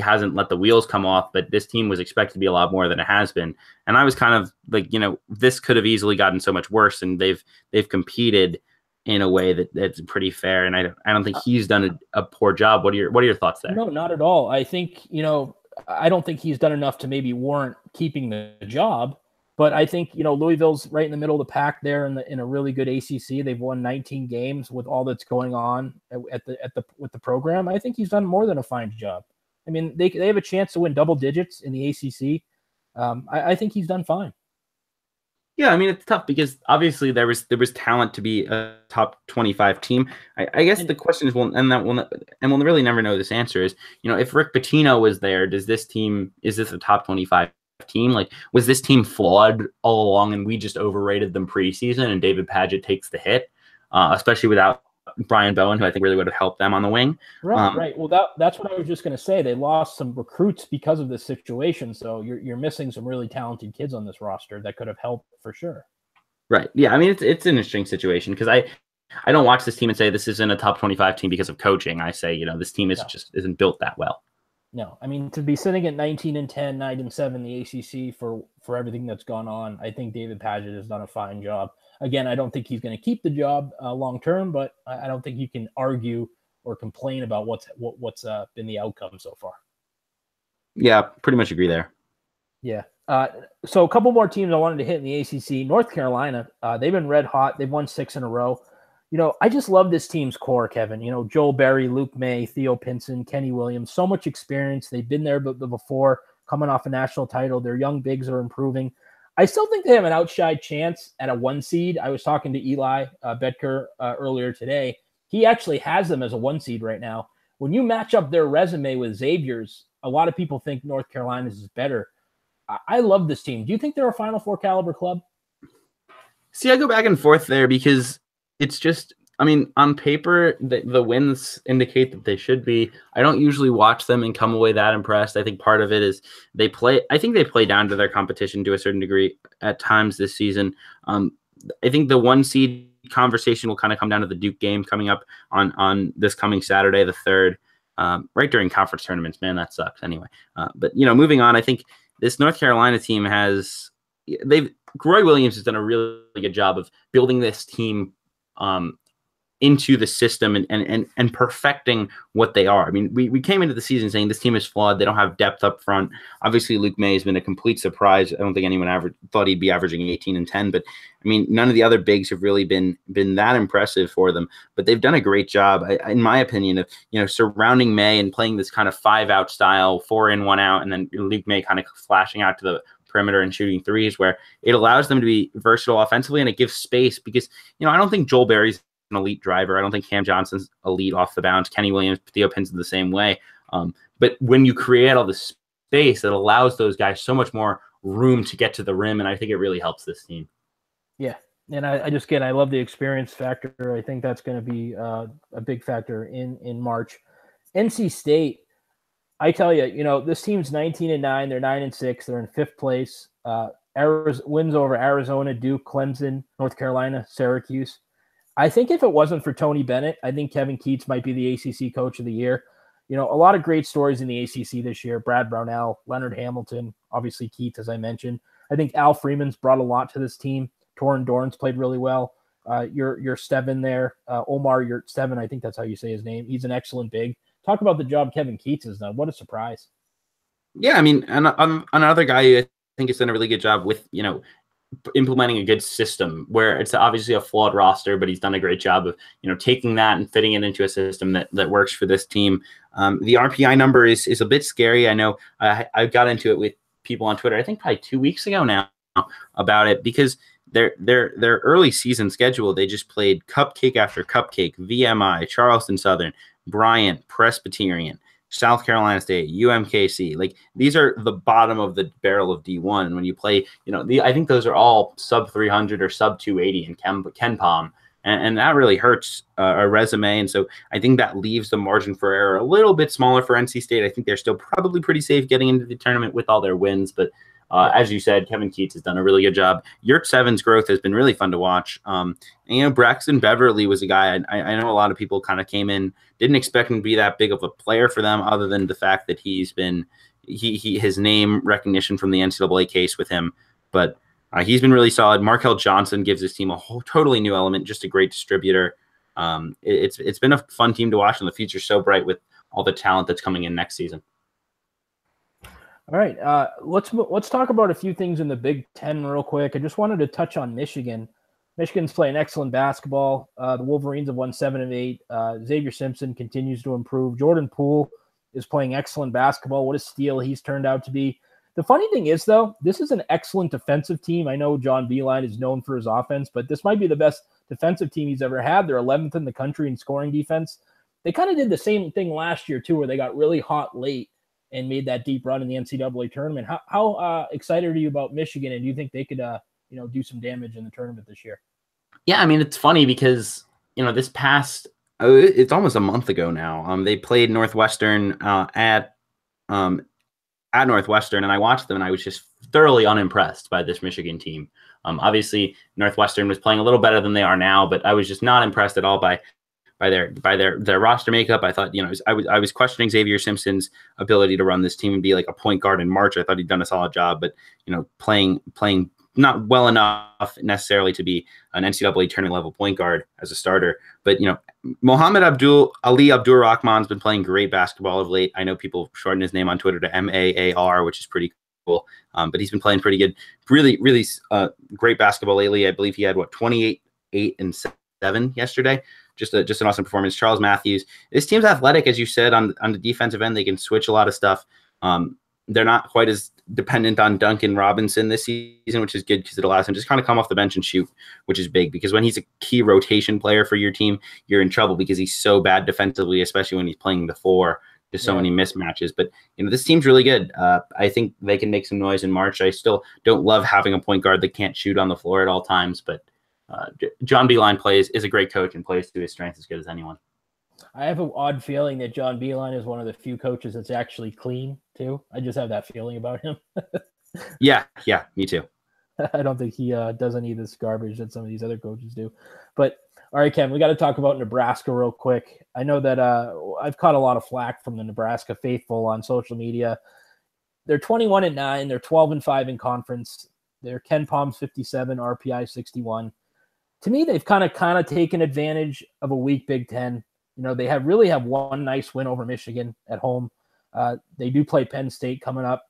hasn't let the wheels come off, but this team was expected to be a lot more than it has been. And I was kind of like, this could have easily gotten so much worse, and they've competed in a way that's pretty fair. And I don't think he's done a poor job. What are your thoughts there? No, not at all. I think, I don't think he's done enough to maybe warrant keeping the job, but I think, Louisville's right in the middle of the pack there in a really good ACC. They've won 19 games with all that's going on with the program. I think he's done more than a fine job. I mean, they have a chance to win double digits in the ACC. I think he's done fine. Yeah, I mean, it's tough because obviously there was talent to be a top 25 team. I guess the question is, we'll really never know this answer is, if Rick Pitino was there, is this a top 25 team? Like, was this team flawed all along and we just overrated them preseason and David Padgett takes the hit, especially without Brian Bowen, who I think really would have helped them on the wing. Right. Well, that's what I was just going to say. They lost some recruits because of this situation. So you're missing some really talented kids on this roster that could have helped for sure. Right. Yeah. I mean, it's an interesting situation because I don't watch this team and say this isn't a top 25 team because of coaching. I say, this team just isn't built that well. No, I mean, to be sitting at 19-10, 9-7 in the ACC for everything that's gone on, I think David Padgett has done a fine job. Again, I don't think he's going to keep the job long term, but I don't think you can argue or complain about what's been the outcome so far. Yeah, pretty much agree there. Yeah. So a couple more teams I wanted to hit in the ACC. North Carolina, they've been red hot. They've won 6 in a row. I just love this team's core, Kevin. Joel Berry, Luke May, Theo Pinson, Kenny Williams, so much experience. They've been there before, coming off a national title. Their young bigs are improving. I still think they have an outside chance at a 1 seed. I was talking to Eli Betker earlier today. He actually has them as a 1 seed right now. When you match up their resume with Xavier's, a lot of people think North Carolina's is better. I love this team. Do you think they're a Final Four caliber club? See, I go back and forth there because it's just, I mean, on paper, the wins indicate that they should be. I don't usually watch them and come away that impressed. I think part of it is they play down to their competition to a certain degree at times this season. I think the 1 seed conversation will kind of come down to the Duke game coming up on this coming Saturday, the 3rd, right during conference tournaments. Man, that sucks anyway. But, moving on, I think this North Carolina team Roy Williams has done a really good job of building this team into the system and perfecting what they are. I mean, we came into the season saying this team is flawed. They don't have depth up front. Obviously, Luke May has been a complete surprise. I don't think anyone thought he'd be averaging 18 and 10, but I mean, none of the other bigs have really been that impressive for them. But they've done a great job, in my opinion, of surrounding May and playing this kind of 5-out style, 4 in, 1 out, and then Luke May kind of flashing out to the perimeter and shooting threes, where it allows them to be versatile offensively and it gives space because I don't think Joel Berry's an elite driver. I don't think Cam Johnson's elite off the bounce. Kenny Williams, Theo Pinson the same way. But when you create all this space, it allows those guys so much more room to get to the rim, and I think it really helps this team. Yeah, and I love the experience factor. I think that's going to be a big factor in March. NC State, I tell you, this team's 19-9. They're 9-6. They're in 5th place. Wins over Arizona, Duke, Clemson, North Carolina, Syracuse. I think if it wasn't for Tony Bennett, I think Kevin Keatts might be the ACC Coach of the Year. A lot of great stories in the ACC this year. Brad Brownell, Leonard Hamilton, obviously Keatts, as I mentioned. I think Al Freeman's brought a lot to this team. Torin Dorrance played really well. Your Steven there, Omar Yurtseven, I think that's how you say his name. He's an excellent big. Talk about the job Kevin Keatts has done. What a surprise. Yeah, I mean, another guy who I think has done a really good job with, implementing a good system where it's obviously a flawed roster, but he's done a great job of, taking that and fitting it into a system that works for this team. The RPI number is a bit scary. I know I got into it with people on Twitter, I think probably 2 weeks ago now, about it because their early season schedule, they just played cupcake after cupcake, VMI, Charleston Southern, Bryant, Presbyterian, South Carolina State, UMKC. Like, these are the bottom of the barrel of D1. And when you play, I think those are all sub 300 or sub 280 in KenPom. And that really hurts a resume. And so I think that leaves the margin for error a little bit smaller for NC State. I think they're still probably pretty safe getting into the tournament with all their wins. But as you said, Kevin Keatts has done a really good job. Yurtseven's growth has been really fun to watch. And Braxton Beverly was a guy I know a lot of people kind of came in, didn't expect him to be that big of a player for them, other than the fact that he's been his name recognition from the NCAA case with him. But he's been really solid. Markel Johnson gives this team a whole totally new element, just a great distributor. It's been a fun team to watch, and the future's so bright with all the talent that's coming in next season. All right, let's talk about a few things in the Big Ten real quick. I just wanted to touch on Michigan. Michigan's playing excellent basketball. The Wolverines have won 7 of 8. Xavier Simpson continues to improve. Jordan Poole is playing excellent basketball. What a steal he's turned out to be. The funny thing is, though, this is an excellent defensive team. I know John Beilein is known for his offense, but this might be the best defensive team he's ever had. They're 11th in the country in scoring defense. They kind of did the same thing last year, too, where they got really hot late and made that deep run in the NCAA tournament. How excited are you about Michigan, and do you think they could do some damage in the tournament this year? Yeah, I mean, it's funny because, this past it's almost a month ago now. They played Northwestern at Northwestern, and I watched them, and I was just thoroughly unimpressed by this Michigan team. Obviously, Northwestern was playing a little better than they are now, but I was just not impressed at all by their roster makeup. I thought, I was questioning Xavier Simpson's ability to run this team and be like a point guard in March. I thought he'd done a solid job, but playing not well enough necessarily to be an NCAA tournament level point guard as a starter. But Mohammed Ali Abdur-Rahman's been playing great basketball of late. I know people shorten his name on Twitter to MAAR, which is pretty cool. But he's been playing pretty good, really, really great basketball lately. I believe he had 28, 8, and 7 yesterday. Just an awesome performance. Charles Matthews. This team's athletic, as you said, on the defensive end. They can switch a lot of stuff. They're not quite as dependent on Duncan Robinson this season, which is good because it allows him to just kind of come off the bench and shoot, which is big because when he's a key rotation player for your team, you're in trouble because he's so bad defensively, especially when he's playing the 4. There's so many mismatches. But, this team's really good. I think they can make some noise in March. I still don't love having a point guard that can't shoot on the floor at all times, but John Beilein is a great coach and plays to his strengths as good as anyone. I have an odd feeling that John Beilein is one of the few coaches that's actually clean, too. I just have that feeling about him. Yeah, me too. I don't think he does any of this garbage that some of these other coaches do. But, all right, Ken, we got to talk about Nebraska real quick. I know that I've caught a lot of flack from the Nebraska faithful on social media. They're 21-9. They're 12-5 in conference. They're KenPom's 57, RPI 61. to me, they've kind of taken advantage of a weak Big Ten. You know, they really have one nice win over Michigan at home. They do play Penn State coming up.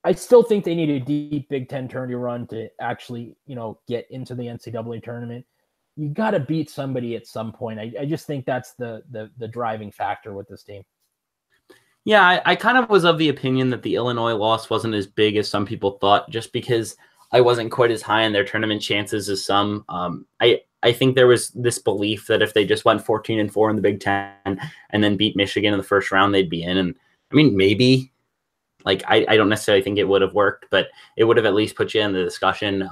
I still think they need a deep Big Ten tourney run to actually, you know, get into the NCAA tournament. You got to beat somebody at some point. I just think that's the driving factor with this team. Yeah, I kind of was of the opinion that the Illinois loss wasn't as big as some people thought, just because I wasn't quite as high on their tournament chances as some. I think there was this belief that if they just went 14-4 in the Big Ten and then beat Michigan in the first round, they'd be in. And I mean, maybe. Like, I don't necessarily think it would have worked, but it would have at least put you in the discussion.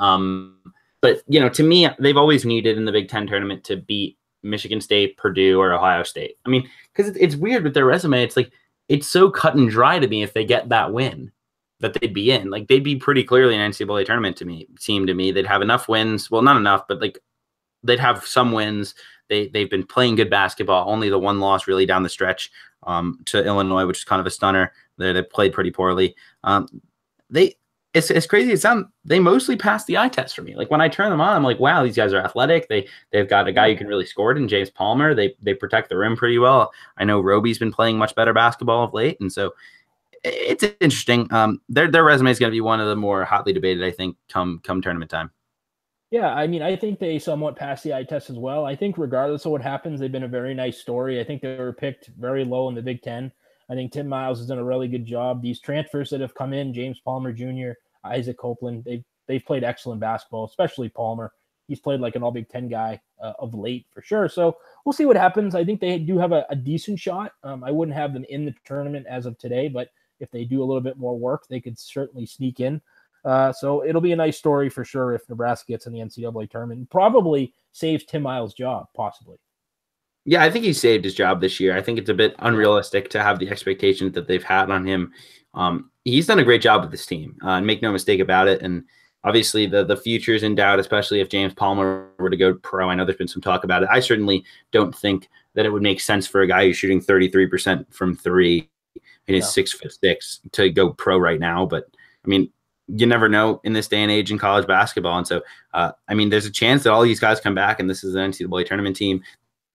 But, you know, to me, they've always needed in the Big Ten tournament to beat Michigan State, Purdue, or Ohio State. I mean, because it's weird with their resume. It's like, it's so cut and dry to me if they get that win that they'd be in. Like, they'd be pretty clearly an NCAA tournament to me. Seemed to me they'd have enough wins. Well, not enough, but like they'd have some wins. They've been playing good basketball. Only the one loss really down the stretch to Illinois, which is kind of a stunner. They played pretty poorly. It's crazy. It sounds they mostly pass the eye test for me. Like when I turn them on, I'm like, wow, these guys are athletic. They've got a guy who can really score it in James Palmer. They protect the rim pretty well. I know Roby's been playing much better basketball of late, and so it's interesting. Their resume is going to be one of the more hotly debated, I think, come tournament time. Yeah, I mean, I think they somewhat pass the eye test as well. I think regardless of what happens, they've been a very nice story. I think they were picked very low in the Big Ten. I think Tim Miles has done a really good job. These transfers that have come in, James Palmer Jr., Isaac Copeland, they've played excellent basketball, especially Palmer. He's played like an all Big Ten guy of late for sure. So we'll see what happens. I think they do have a decent shot. I wouldn't have them in the tournament as of today, but if they do a little bit more work, they could certainly sneak in. So it'll be a nice story for sure if Nebraska gets in the NCAA tournament. Probably saves Tim Miles' job, possibly. Yeah, I think he saved his job this year. I think it's a bit unrealistic to have the expectations that they've had on him. He's done a great job with this team, and make no mistake about it. And obviously the future is in doubt, especially if James Palmer were to go pro. I know there's been some talk about it. I certainly don't think that it would make sense for a guy who's shooting 33% from three and is 6'6" to go pro right now. But I mean, you never know in this day and age in college basketball. And so, I mean, there's a chance that all these guys come back and this is an NCAA tournament team.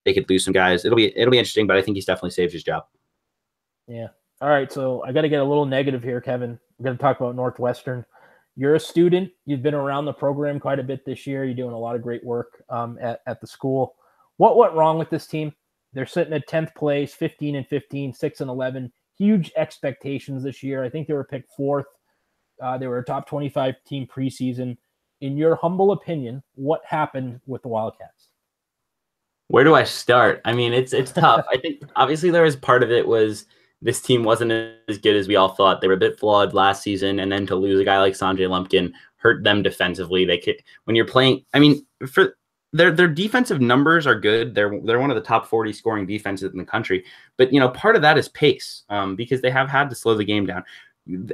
They could lose some guys. It'll be interesting, but I think he's definitely saved his job. Yeah. All right. So I got to get a little negative here, Kevin. We're going to talk about Northwestern. You're a student. You've been around the program quite a bit this year. You're doing a lot of great work at the school. What went wrong with this team? They're sitting at 10th place, 15-15, 6-11. Huge expectations this year. I think they were picked 4th. They were a top 25 team preseason. In your humble opinion, what happened with the Wildcats? Where do I start? I mean, it's tough. I think obviously there was part of it was this team wasn't as good as we all thought. They were a bit flawed last season, and then to lose a guy like Sanjay Lumpkin hurt them defensively. When you're playing, I mean, for their defensive numbers are good. They're one of the top 40 scoring defenses in the country. But you know, part of that is pace, because they have had to slow the game down.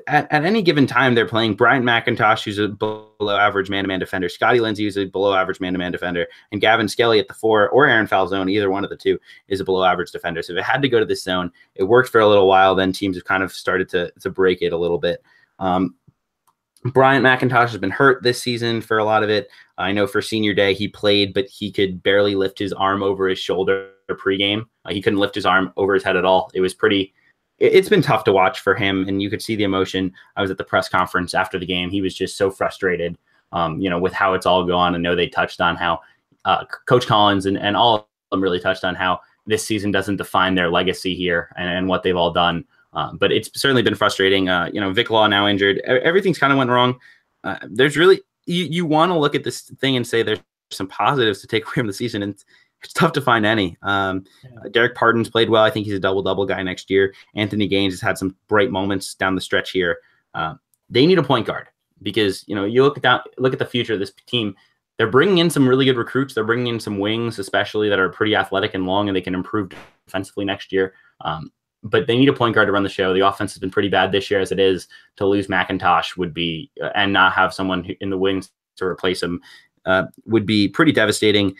At any given time, they're playing Bryant McIntosh, who's a below-average man-to-man defender, Scotty Lindsey, who's a below-average man-to-man defender, and Gavin Skelly at the 4, or Aaron Falzone, either one of the two, is a below-average defender. So if it had to go to this zone, it worked for a little while. Then teams have kind of started to break it a little bit. Bryant McIntosh has been hurt this season for a lot of it. I know for senior day he played, but he could barely lift his arm over his shoulder pregame. He couldn't lift his arm over his head at all. It was it's been tough to watch for him, and you could see the emotion. I was at the press conference after the game. He was just so frustrated, with how it's all gone. I know they touched on how Coach Collins and all of them really touched on how this season doesn't define their legacy here and what they've all done. But it's certainly been frustrating. Vic Law now injured. Everything's kind of went wrong. There's really you want to look at this thing and say there's some positives to take away from the season, and it's tough to find any. Derek Pardon's played well. I think he's a double-double guy next year. Anthony Gaines has had some bright moments down the stretch here. They need a point guard because, you look at the future of this team. They're bringing in some really good recruits. They're bringing in some wings, especially that are pretty athletic and long, and they can improve defensively next year. But they need a point guard to run the show. The offense has been pretty bad this year as it is. To lose McIntosh would be, and not have someone in the wings to replace him, would be pretty devastating.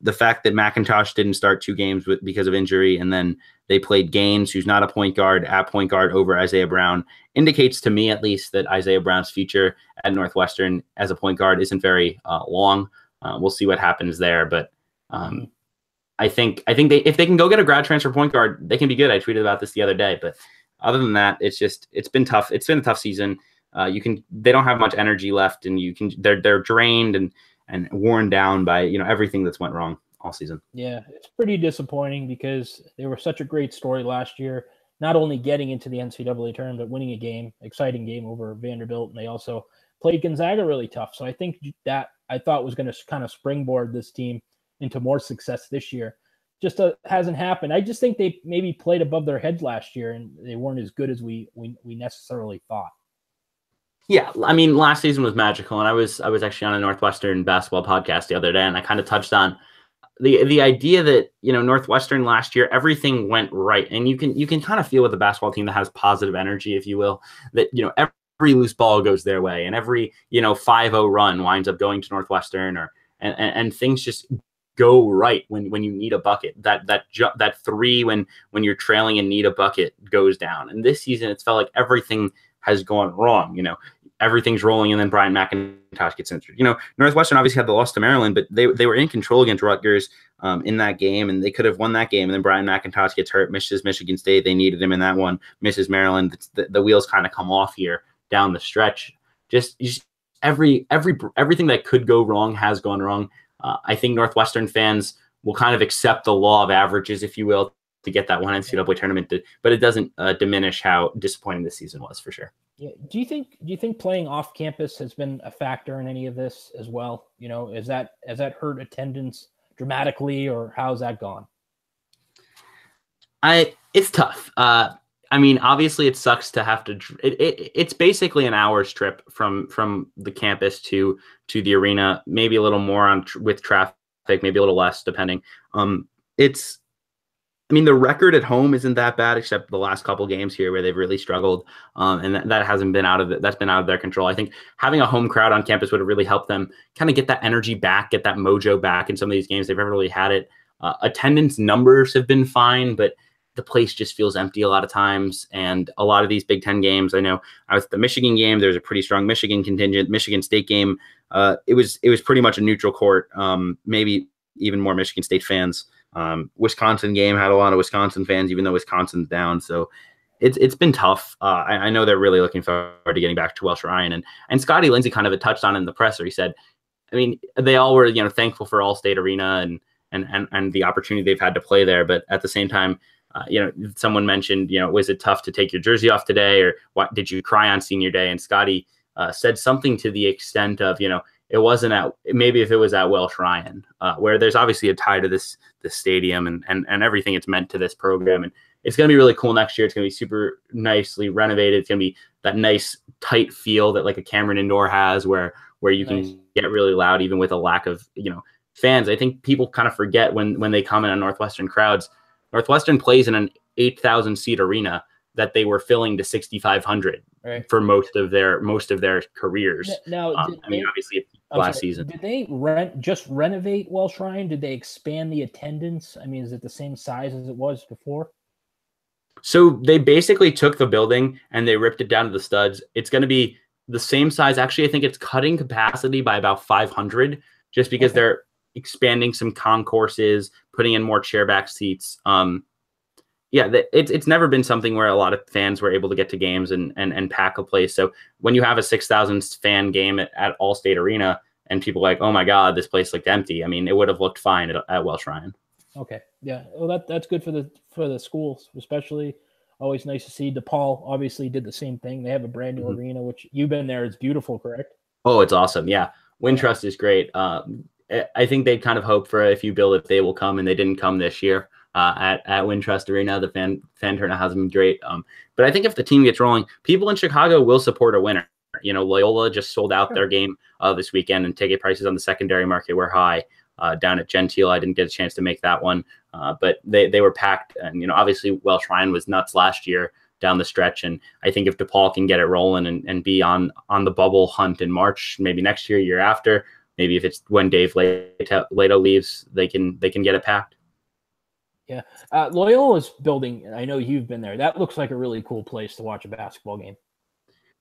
The fact that McIntosh didn't start 2 games because of injury, and then they played Gaines, who's not a point guard, at point guard over Isaiah Brown, indicates to me at least that Isaiah Brown's future at Northwestern as a point guard isn't very long. we'll see what happens there. But I think they, if they can go get a grad transfer point guard, they can be good. I tweeted about this the other day, but other than that, it's been tough. It's been a tough season. They don't have much energy left, and they're drained and worn down by everything that's went wrong all season. Yeah, it's pretty disappointing because they were such a great story last year. Not only getting into the NCAA tournament, but winning a game, exciting game over Vanderbilt, and they also played Gonzaga really tough. So I think that I thought was going to kind of springboard this team into more success this year. Just hasn't happened. I just think they maybe played above their heads last year, and they weren't as good as we necessarily thought. Yeah, I mean, last season was magical, and I was actually on a Northwestern basketball podcast the other day, and I kind of touched on the idea that Northwestern last year, everything went right, and you can kind of feel with a basketball team that has positive energy, if you will, that every loose ball goes their way, and every 5-0 run winds up going to Northwestern, and things just go right when you need a bucket. That three when you're trailing and need a bucket goes down. And this season, it's felt like everything has gone wrong. Everything's rolling, and then Brian McIntosh gets injured. Northwestern obviously had the loss to Maryland, but they were in control against Rutgers in that game, and they could have won that game. And then Brian McIntosh gets hurt, misses Michigan State. They needed him in that one. Misses Maryland. The wheels kind of come off here down the stretch. Just everything that could go wrong has gone wrong. I think Northwestern fans will kind of accept the law of averages, if you will, to get that one NCAA tournament, but it doesn't diminish how disappointing this season was, for sure. Yeah. Do you think playing off campus has been a factor in any of this as well? Has that hurt attendance dramatically, or how's that gone? It's tough. I mean, obviously it sucks to have to, it's basically an hour's trip from the campus to the arena, maybe a little more with traffic, maybe a little less depending. The record at home isn't that bad, except the last couple games here where they've really struggled. And that hasn't been that's been out of their control. I think having a home crowd on campus would have really helped them kind of get that energy back, get that mojo back in some of these games. They've never really had it. Attendance numbers have been fine, but the place just feels empty a lot of times. And a lot of these Big Ten games, I know I was at the Michigan game. There's a pretty strong Michigan contingent. Michigan State game, it was pretty much a neutral court, maybe even more Michigan State fans. Wisconsin game had a lot of Wisconsin fans, even though Wisconsin's down. So it's been tough. I know they're really looking forward to getting back to Welsh Ryan. And Scotty Lindsey kind of touched on it in the presser. He said, I mean, they all were thankful for All-State Arena and the opportunity they've had to play there. But at the same time, someone mentioned, was it tough to take your jersey off today, or what did you cry on senior day? And Scotty said something to the extent of, it wasn't maybe if it was at Welsh Ryan, where there's obviously a tie to this stadium and everything it's meant to this program. And it's going to be really cool next year. It's going to be super nicely renovated. It's going to be that nice tight feel that like a Cameron Indoor has where you can get really loud, even with a lack of, fans. I think people kind of forget when they comment on Northwestern crowds. Northwestern plays in an 8,000 seat arena that they were filling to 6,500 for most of their careers. Now, obviously last season. Did they just renovate Welsh Ryan? Did they expand the attendance? I mean, is it the same size as it was before? So they basically took the building and they ripped it down to the studs. It's going to be the same size. Actually, I think it's cutting capacity by about 500 just because they're expanding some concourses, putting in more chairback seats. It's never been something where a lot of fans were able to get to games and pack a place. So when you have a 6,000 fan game at All-State Arena and people are like, oh my God, this place looked empty. I mean, it would have looked fine at Welsh Ryan. Okay. Yeah. Well, that's good for the schools, especially. Always nice to see. DePaul obviously did the same thing. They have a brand new arena, which you've been there. It's beautiful, correct? Oh, it's awesome. Yeah. Wintrust is great. I think they kind of hope for if you build it, they will come, and they didn't come this year at Wintrust Arena. The fan turnout hasn't been great. But I think if the team gets rolling, people in Chicago will support a winner. Loyola just sold out their game this weekend, and ticket prices on the secondary market were high. Down at Gentile, I didn't get a chance to make that one, but they were packed. And obviously Welsh Ryan was nuts last year down the stretch, and I think if DePaul can get it rolling and be on the bubble hunt in March, maybe next year after, maybe if it's when Dave Leto leaves, they can get it packed. Yeah, Loyola's building. I know you've been there. That looks like a really cool place to watch a basketball game.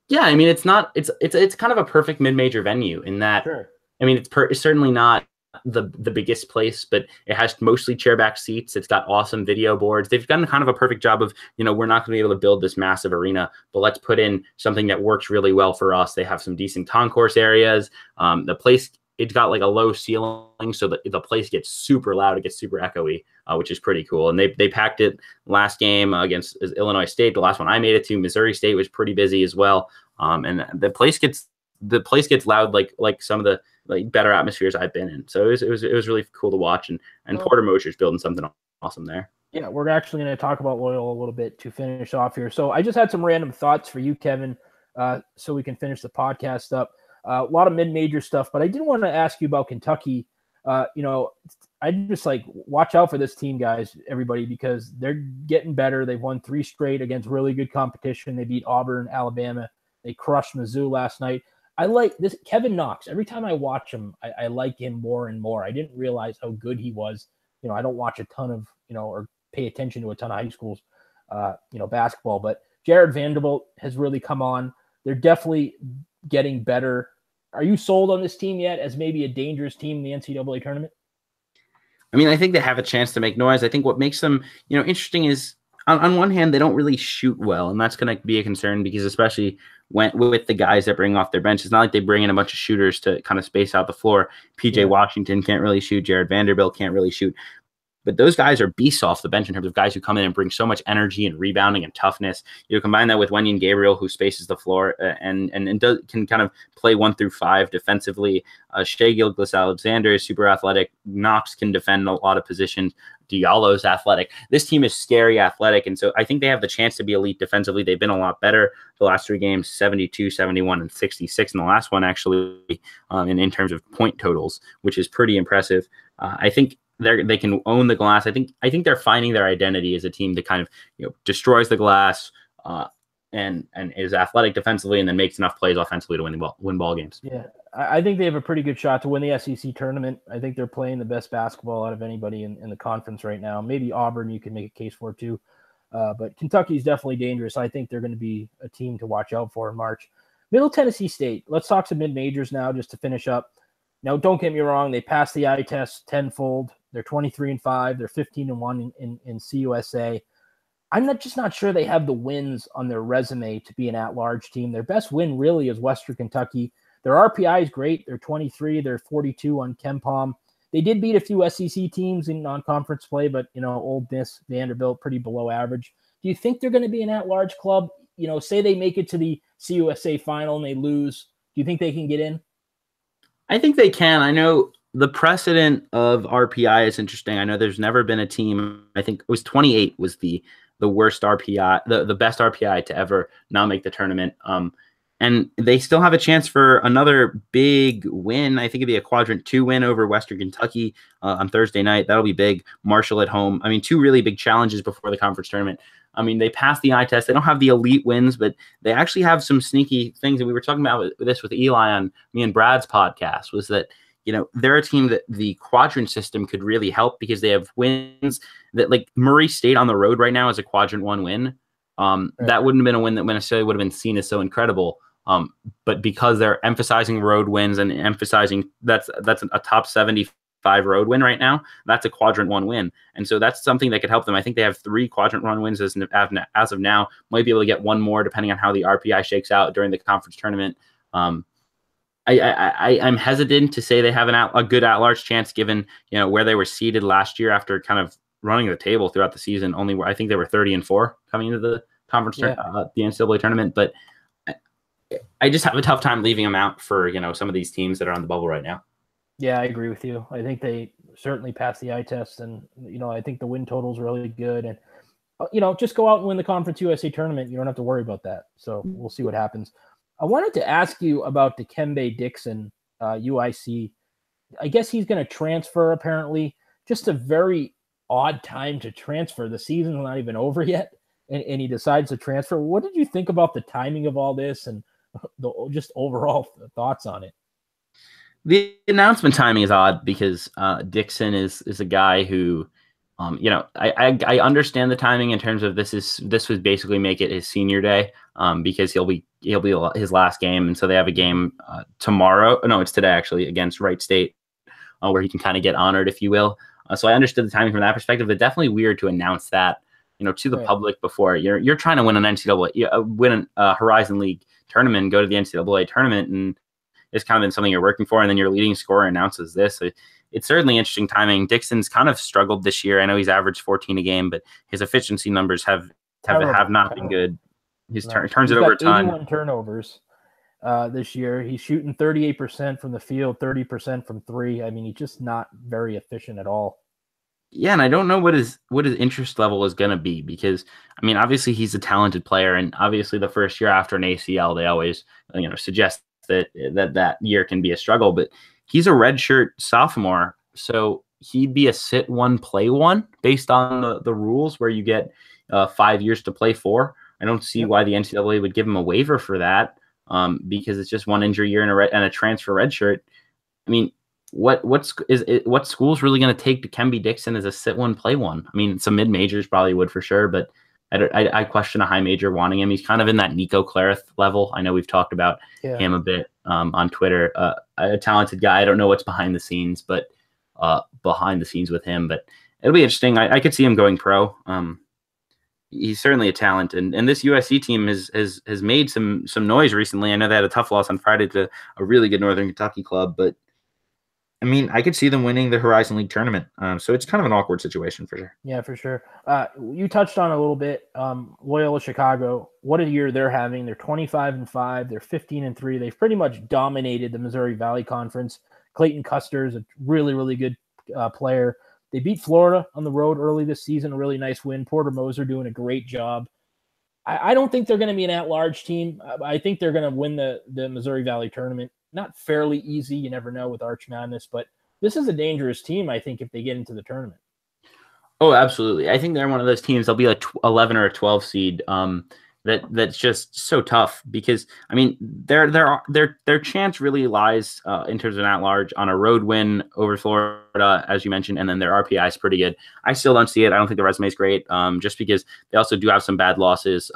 Yeah, I mean it's kind of a perfect mid-major venue in that. Sure. I mean, it's certainly not the biggest place, but it has mostly chairback seats. It's got awesome video boards. They've done kind of a perfect job of, we're not going to be able to build this massive arena, but let's put in something that works really well for us. They have some decent concourse areas. The place, it's got like a low ceiling, so that the place gets super loud. It gets super echoey, which is pretty cool. And they packed it last game against Illinois State. The last one I made it to, Missouri State, was pretty busy as well. And the place gets loud like some of the better atmospheres I've been in. So it was really cool to watch. And Porter Mosher's building something awesome there. Yeah, we're actually going to talk about Loyola a little bit to finish off here. So I just had some random thoughts for you, Kevin, so we can finish the podcast up. A lot of mid-major stuff, but I did want to ask you about Kentucky. I just watch out for this team, guys, everybody, because they're getting better. They've won 3 straight against really good competition. They beat Auburn, Alabama. They crushed Mizzou last night. I like this Kevin Knox. Every time I watch him, I like him more and more. I didn't realize how good he was. I don't watch a ton of, or pay attention to a ton of high schools, basketball, but Jared Vanderbilt has really come on. They're definitely getting better. Are you sold on this team yet as maybe a dangerous team in the NCAA tournament? I mean, I think they have a chance to make noise. I think what makes them, interesting is on one hand, they don't really shoot well, and that's going to be a concern because especially with the guys that bring off their bench, it's not like they bring in a bunch of shooters to kind of space out the floor. PJ Washington can't really shoot. Jared Vanderbilt can't really shoot. But those guys are beasts off the bench in terms of guys who come in and bring so much energy and rebounding and toughness. You combine that with Wenyen Gabriel, who spaces the floor and can kind of play 1 through 5 defensively. Shea Gilgeous-Alexander is super athletic. Knox can defend a lot of positions. Diallo's athletic. This team is scary athletic, and so I think they have the chance to be elite defensively. They've been a lot better the last 3 games, 72, 71, and 66 in the last one, actually, in terms of point totals, which is pretty impressive. I think they can own the glass. I think they're finding their identity as a team that kind of destroys the glass and is athletic defensively, and then makes enough plays offensively to win ball games. Yeah, I think they have a pretty good shot to win the SEC tournament. I think they're playing the best basketball out of anybody in the conference right now. Maybe Auburn you can make a case for too, but Kentucky's definitely dangerous. I think they're going to be a team to watch out for in March. Middle Tennessee State. Let's talk some mid majors now, just to finish up. Now, don't get me wrong; they passed the eye test tenfold. They're 23-5. They're 15-1 in CUSA. I'm not sure they have the wins on their resume to be an at-large team. Their best win really is Western Kentucky. Their RPI is great. They're 23. They're 42 on KenPom. They did beat a few SEC teams in non-conference play, but Ole Miss, Vanderbilt, pretty below average. Do you think they're going to be an at-large club? Say they make it to the CUSA final and they lose. Do you think they can get in? I think they can. I know the precedent of RPI is interesting. I know there's never been a team, I think it was 28 was the worst RPI, the best RPI to ever not make the tournament. And they still have a chance for another big win. I think it'd be a quadrant 2 win over Western Kentucky on Thursday night. That'll be big. Marshall at home. I mean, 2 really big challenges before the conference tournament. I mean, they passed the eye test. They don't have the elite wins, but they actually have some sneaky things. And we were talking about this with Eli on me and Brad's podcast, was that, they're a team that the quadrant system could really help because they have wins that, like, Murray State on the road right now is a quadrant 1 win. That wouldn't have been a win that necessarily would have been seen as so incredible. But because they're emphasizing road wins and emphasizing that's a top 75 road win right now, that's a quadrant 1 win. And so that's something that could help them. I think they have 3 quadrant 1 wins as of now, might be able to get 1 more depending on how the RPI shakes out during the conference tournament. I'm hesitant to say they have a good at-large chance given where they were seeded last year after kind of running the table throughout the season. I think they were 30-4 coming into the conference the NCAA tournament, but I just have a tough time leaving them out for some of these teams that are on the bubble right now. Yeah, I agree with you. I think they certainly passed the eye test, and I think the win total is really good, and just go out and win the Conference USA tournament. You don't have to worry about that. So we'll see what happens. I wanted to ask you about Dikembe Dixon, UIC. I guess he's going to transfer, apparently. Just a very odd time to transfer. The season's not even over yet, and he decides to transfer. What did you think about the timing of all this and the just overall thoughts on it? The announcement timing is odd because Dixon is a guy who, I understand the timing in terms of this would basically make it his senior day because he'll be he'll be his last game, and so they have a game tomorrow. No, it's today actually against Wright State, where he can kind of get honored, if you will. So I understood the timing from that perspective. But definitely weird to announce that, to the public before you're trying to win an NCAA, win a Horizon League tournament, go to the NCAA tournament, and it's kind of been something you're working for, and then your leading scorer announces this. It's certainly interesting timing. Dixon's kind of struggled this year. I know he's averaged 14 a game, but his efficiency numbers have not been good. Turns it over a ton. 81 turnovers this year. He's shooting 38% from the field, 30% from three. I mean, he's just not very efficient at all. Yeah, and I don't know what his interest level is going to be, because, I mean, obviously he's a talented player, and obviously the first year after an ACL, they always suggest that year can be a struggle. But he's a redshirt sophomore, so he'd be a sit one, play one based on the rules where you get 5 years to play 4. I don't see why the NCAA would give him a waiver for that, because it's just one injury year and a transfer redshirt. I mean, what school's really going to take Dikembe Dixon as a sit one, play one? I mean, some mid majors probably would for sure, but I question a high major wanting him. He's kind of in that Nico Clarith level. I know we've talked about him a bit on Twitter. A talented guy. I don't know what's behind the scenes with him, but it'll be interesting. I could see him going pro. He's certainly a talent, and this USC team has made some noise recently. I know they had a tough loss on Friday to a really good Northern Kentucky club, but I mean, I could see them winning the Horizon League tournament. So it's kind of an awkward situation for sure. Yeah, for sure. You touched on a little bit. Loyola Chicago, what a year they're having. They're 25-5. They're 15-3. They've pretty much dominated the Missouri Valley Conference. Clayton Custer is a really, really good player. They beat Florida on the road early this season, a really nice win. Porter Moser doing a great job. I don't think they're going to be an at-large team. I think they're going to win the Missouri Valley tournament. Not fairly easy, you never know with Arch Madness, but this is a dangerous team, I think, if they get into the tournament. Oh, absolutely. I think they're one of those teams. They'll be a 11 or a 12 seed. That's just so tough, because I mean their chance really lies in terms of an at-large on a road win over Florida, as you mentioned, and then their RPI is pretty good. I still don't see it. I don't think the resume is great, just because they also do have some bad losses.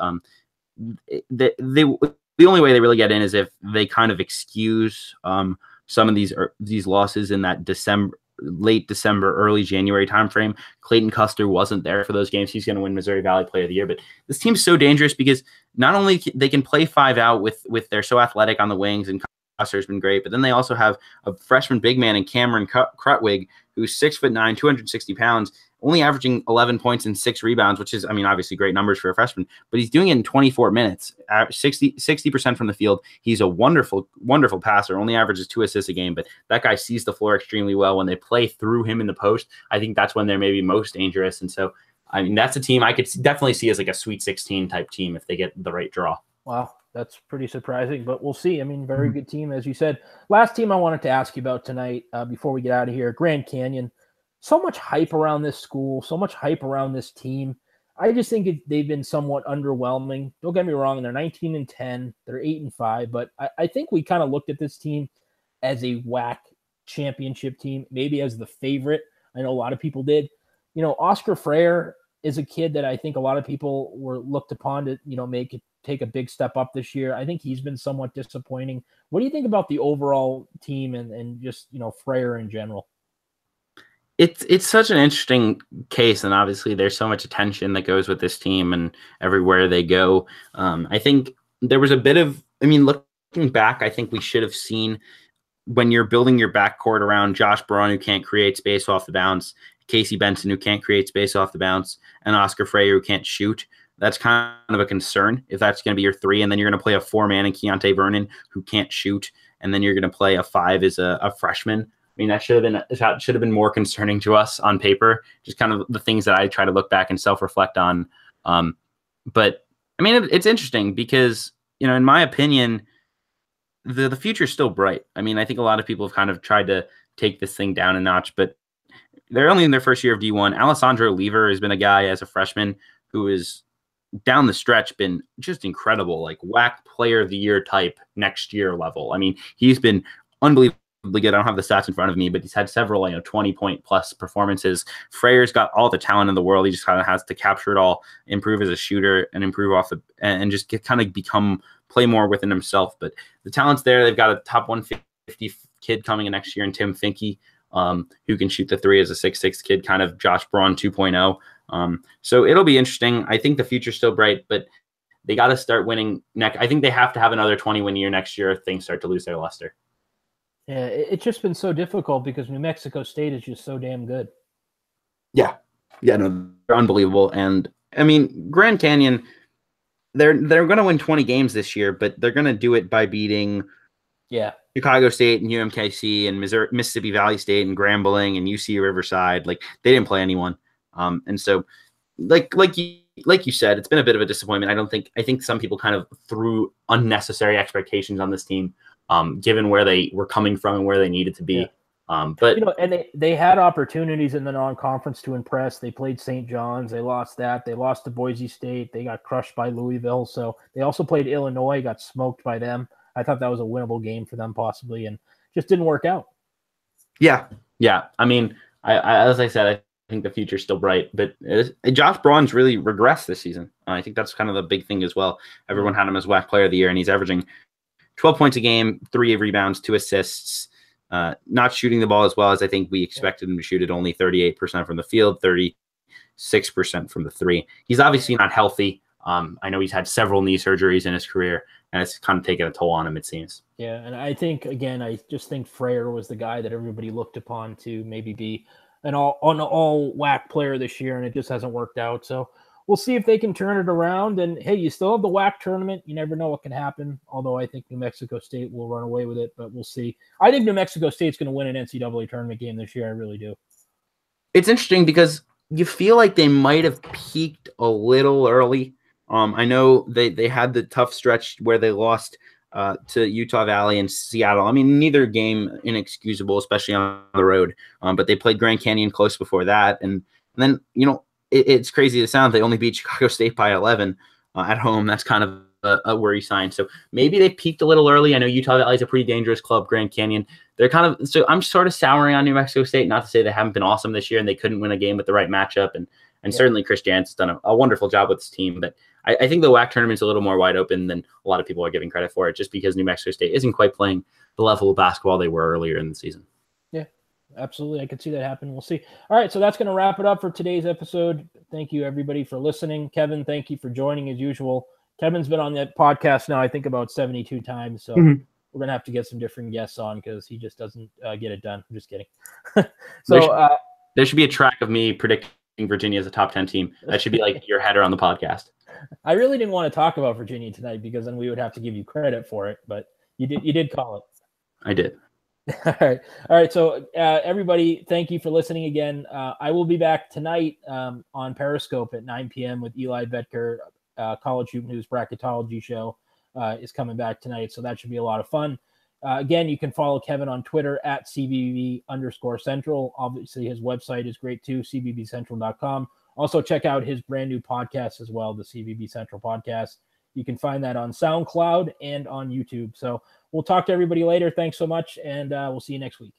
The only way they really get in is if they kind of excuse some of these losses in that late December, early January timeframe. Clayton Custer wasn't there for those games. He's going to win Missouri Valley Player of the Year. But this team's so dangerous because not only they can play 5 out with they're so athletic on the wings, and Custer's been great, but then they also have a freshman big man in Cameron Krutwig, who's 6'9", 260 pounds, only averaging 11 points and 6 rebounds, which is, I mean, obviously great numbers for a freshman, but he's doing it in 24 minutes, 60% from the field. He's a wonderful, wonderful passer, only averages 2 assists a game, but that guy sees the floor extremely well. When they play through him in the post, I think that's when they're maybe most dangerous. And so, I mean, that's a team I could definitely see as like a Sweet 16 type team if they get the right draw. Wow, that's pretty surprising, but we'll see. I mean, very good team, as you said. Last team I wanted to ask you about tonight before we get out of here, Grand Canyon. So much hype around this school, so much hype around this team. I just think they've been somewhat underwhelming. Don't get me wrong, they're 19-10, they're 8-5, but I think we kind of looked at this team as a WAC championship team, maybe as the favorite. I know a lot of people did. You know, Oscar Freire is a kid that I think a lot of people were looked upon to, take a big step up this year. I think he's been somewhat disappointing. What do you think about the overall team and just, Freire in general? It's such an interesting case, and obviously there's so much attention that goes with this team and everywhere they go. I think there was a bit of, looking back, I think we should have seen, when you're building your backcourt around Josh Braun, who can't create space off the bounce, Casey Benson, who can't create space off the bounce, and Oscar Freire, who can't shoot. That's kind of a concern if that's going to be your 3, and then you're going to play a 4-man in Keontae Vernon, who can't shoot, and then you're going to play a 5 as a freshman. I mean, that should have been more concerning to us on paper, just kind of the things that I try to look back and self-reflect on. But I mean, it's interesting because, in my opinion, the future is still bright. I mean, I think a lot of people have kind of tried to take this thing down a notch, but they're only in their first year of D1. Alessandro Lever has been a guy as a freshman who is down the stretch been just incredible, like WAC Player of the Year type next year level. I mean, he's been unbelievable good. I don't have the stats in front of me, but he's had several, 20-point plus performances. Freyer's got all the talent in the world. He just kind of has to capture it all, improve as a shooter, and improve and just play more within himself. But the talent's there. They've got a top 150 kid coming in next year in Tim Finke, who can shoot the three as a 6'6" kid, kind of Josh Braun 2.0. So it'll be interesting. I think the future's still bright, but they got to start winning next. I think they have to have another 20-win year next year if things start to lose their luster. Yeah, it's just been so difficult because New Mexico State is just so damn good. Yeah, no, they're unbelievable. And I mean, Grand Canyon, they're going to win 20 games this year, but they're going to do it by beating Chicago State and UMKC and Mississippi Valley State and Grambling and UC Riverside. Like, they didn't play anyone. And so like you said, it's been a bit of a disappointment. I think some people kind of threw unnecessary expectations on this team, given where they were coming from and where they needed to be. Yeah. But and they had opportunities in the non-conference to impress. They played St. John's. They lost that. They lost to Boise State. They got crushed by Louisville. So they also played Illinois, got smoked by them. I thought that was a winnable game for them possibly, and just didn't work out. Yeah. I mean, I as I said, I think the future's still bright, but Josh Braun's really regressed this season. I think that's kind of the big thing as well. Everyone had him as WAC player of the year, and he's averaging 12 points a game, 3 rebounds, 2 assists, not shooting the ball as well as I think we expected him to shoot at only 38% from the field, 36% from the three. He's obviously not healthy. I know he's had several knee surgeries in his career, and it's kind of taken a toll on him, it seems. Yeah, and I think, again, I just think Freyer was the guy that everybody looked upon to maybe be an all WAC player this year, and it just hasn't worked out. So we'll see if they can turn it around. And, hey, you still have the WAC tournament. You never know what can happen, although I think New Mexico State will run away with it, but we'll see. I think New Mexico State's going to win an NCAA tournament game this year. I really do. It's interesting because you feel like they might have peaked a little early. I know they had the tough stretch where they lost to Utah Valley and Seattle. I mean, neither game inexcusable, especially on the road. But they played Grand Canyon close before that. And then, it's crazy to sound. They only beat Chicago State by 11 at home. That's kind of a worry sign. So maybe they peaked a little early. I know Utah Valley is a pretty dangerous club. Grand Canyon, they're kind of – so I'm sort of souring on New Mexico State. Not to say they haven't been awesome this year and they couldn't win a game with the right matchup. And certainly Chris Jantz has done a wonderful job with his team. But I think the WAC tournament's a little more wide open than a lot of people are giving credit for it, just because New Mexico State isn't quite playing the level of basketball they were earlier in the season. Yeah, absolutely. I could see that happen. We'll see. All right, so that's going to wrap it up for today's episode. Thank you, everybody, for listening. Kevin, thank you for joining as usual. Kevin's been on that podcast now, I think, about 72 times, so we're going to have to get some different guests on because he just doesn't get it done. I'm just kidding. There should be a track of me predicting Virginia as a top 10 team. That should be like your header on the podcast. I really didn't want to talk about Virginia tonight because then we would have to give you credit for it, but you did call it. I did. All right. So everybody, thank you for listening again. I will be back tonight on Periscope at 9 p.m. with Eli Betker. College Hoop News bracketology show is coming back tonight, so that should be a lot of fun. Again, you can follow Kevin on Twitter at CBB_Central. Obviously, his website is great too, cbbcentral.com. Also, check out his brand new podcast as well, the CBB Central Podcast. You can find that on SoundCloud and on YouTube. So we'll talk to everybody later. Thanks so much, and we'll see you next week.